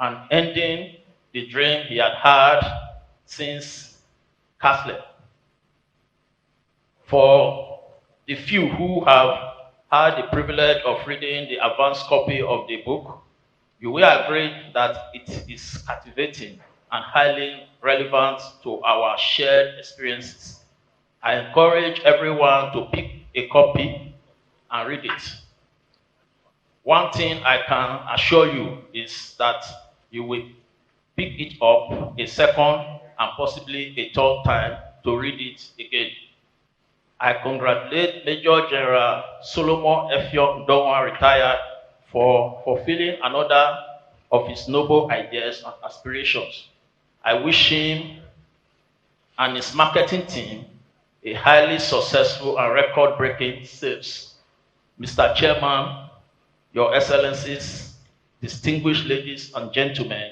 and ending the dream he had had since Catholic. For the few who have had the privilege of reading the advanced copy of the book, you will agree that it is captivating and highly relevant to our shared experiences. I encourage everyone to pick a copy and read it. One thing I can assure you is that you will pick it up a second and possibly a third time to read it again. I congratulate Major General Solomon Effiong Danjuma retired for fulfilling another of his noble ideas and aspirations. I wish him and his marketing team a highly successful and record-breaking sales. Mr. Chairman, Your Excellencies, distinguished ladies and gentlemen,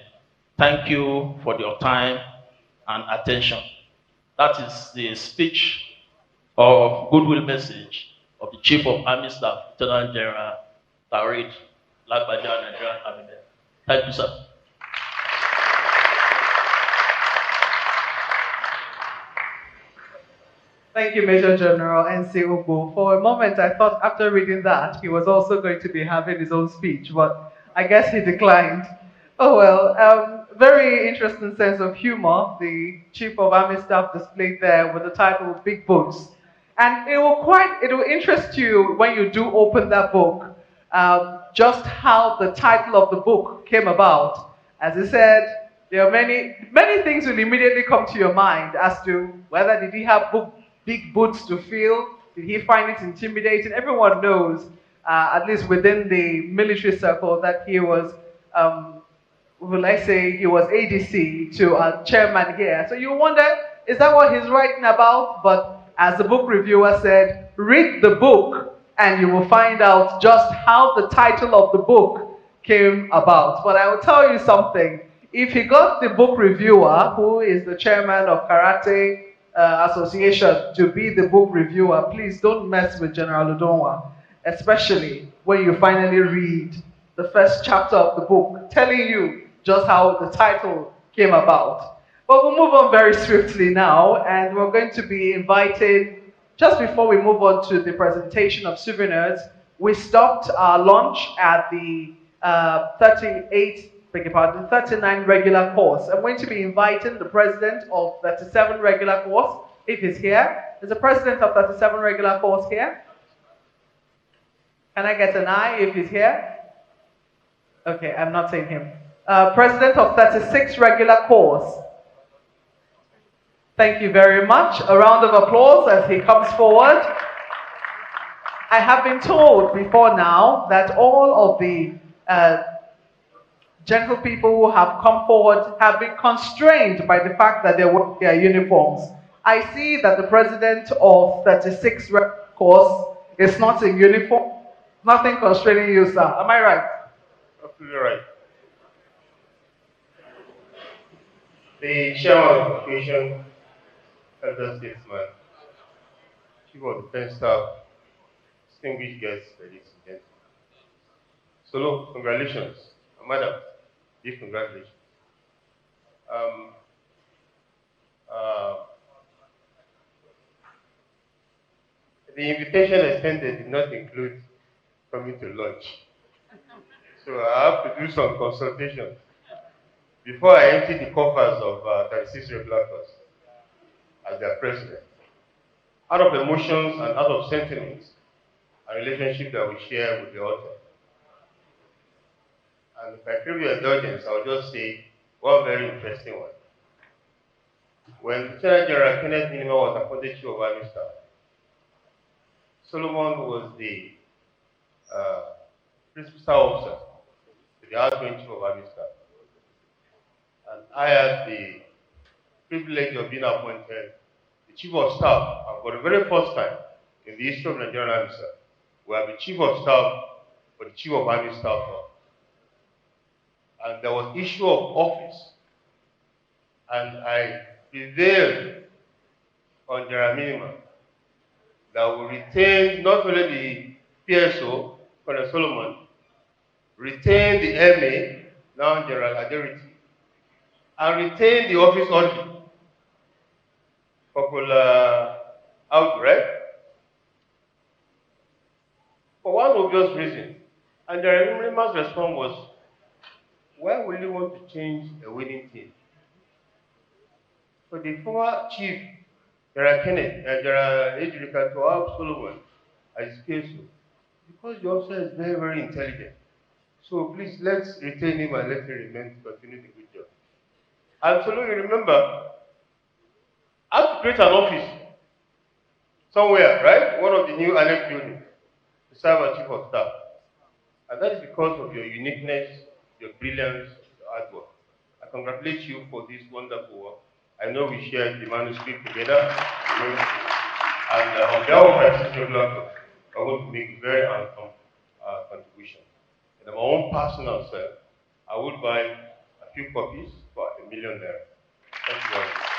thank you for your time and attention. That is the speech or goodwill message of the Chief of Army Staff, Lieutenant General Tarid Lagbaja, Nigerian Army. Thank you, sir. Thank you, Major General N.C. Ugbo. For a moment, I thought after reading that, he was also going to be having his own speech, but I guess he declined. Oh well, very interesting sense of humor the Chief of Army Staff displayed there with the title Big Boots. And it will interest you when you do open that book, just how the title of the book came about. As I said, there are many things will immediately come to your mind as to whether did he have big boots to fill, did he find it intimidating? Everyone knows, at least within the military circle, that he was, he was ADC to a chairman here. So you wonder, is that what he's writing about? But as the book reviewer said, read the book and you will find out just how the title of the book came about. But I will tell you something. If he got the book reviewer, who is the chairman of Karate Association, to be the book reviewer, please don't mess with General Danjuma, especially when you finally read the first chapter of the book, telling you just how the title came about. But we'll move on very swiftly now, and we're going to be invited, just before we move on to the presentation of souvenirs, we stopped our lunch at the 39 regular course. I'm going to be inviting the president of 37 regular course, if he's here. Is the president of 37 regular course here? Can I get an eye if he's here? Okay, I'm not saying him. President of 36 regular course. Thank you very much. A round of applause as he comes forward. I have been told before now that all of the gentle people who have come forward have been constrained by the fact that they wear their uniforms. I see that the president of 36 course is not in uniform. Nothing constraining you, sir. Am I right? Absolutely right. The chairman of the occasion, elder statesman, chief of defense staff, distinguished guests, ladies and gentlemen. Solo, congratulations. Madam, big congratulations. The invitation extended did not include coming to lunch. So I have to do some consultations before I empty the coffers of 36 regular course as their president. Out of emotions and out of sentiments and relationship that we share with the author. And if I crave your indulgence, I'll just say one very interesting one. When Lieutenant General Kenneth Minima was appointed Chief of Army Staff, Solomon was the principal officer to the outgoing chief of army staff. And I had the privilege of being appointed the chief of staff, and for the very first time in the history of Nigerian Army, sir, we have the chief of staff for the chief of army staff. And there was issue of office, and I prevailed on General Minima that we retain not only the PSO, Colonel Solomon, retain the MA, now General Aderity, and retain the office audit, Corporal Outbreak, for one obvious reason. And General Minima's response was, why would you want to change a winning team? So the former chief, General Kenneth, General Ejirika to have Solomon as PSO, because the officer is very, very intelligent. So please, let's retain him and let him remain to continue the good job. And so you remember, I have to create an office somewhere, right? One of the new annex buildings to serve as chief of staff. And that is because of your uniqueness, your brilliance, your hard work. I congratulate you for this wonderful work. I know we shared the manuscript together. And on behalf of my sister, I want to make a very handsome contribution. And my own personal self, I would buy a few copies for ₦1 million. Thank you very much.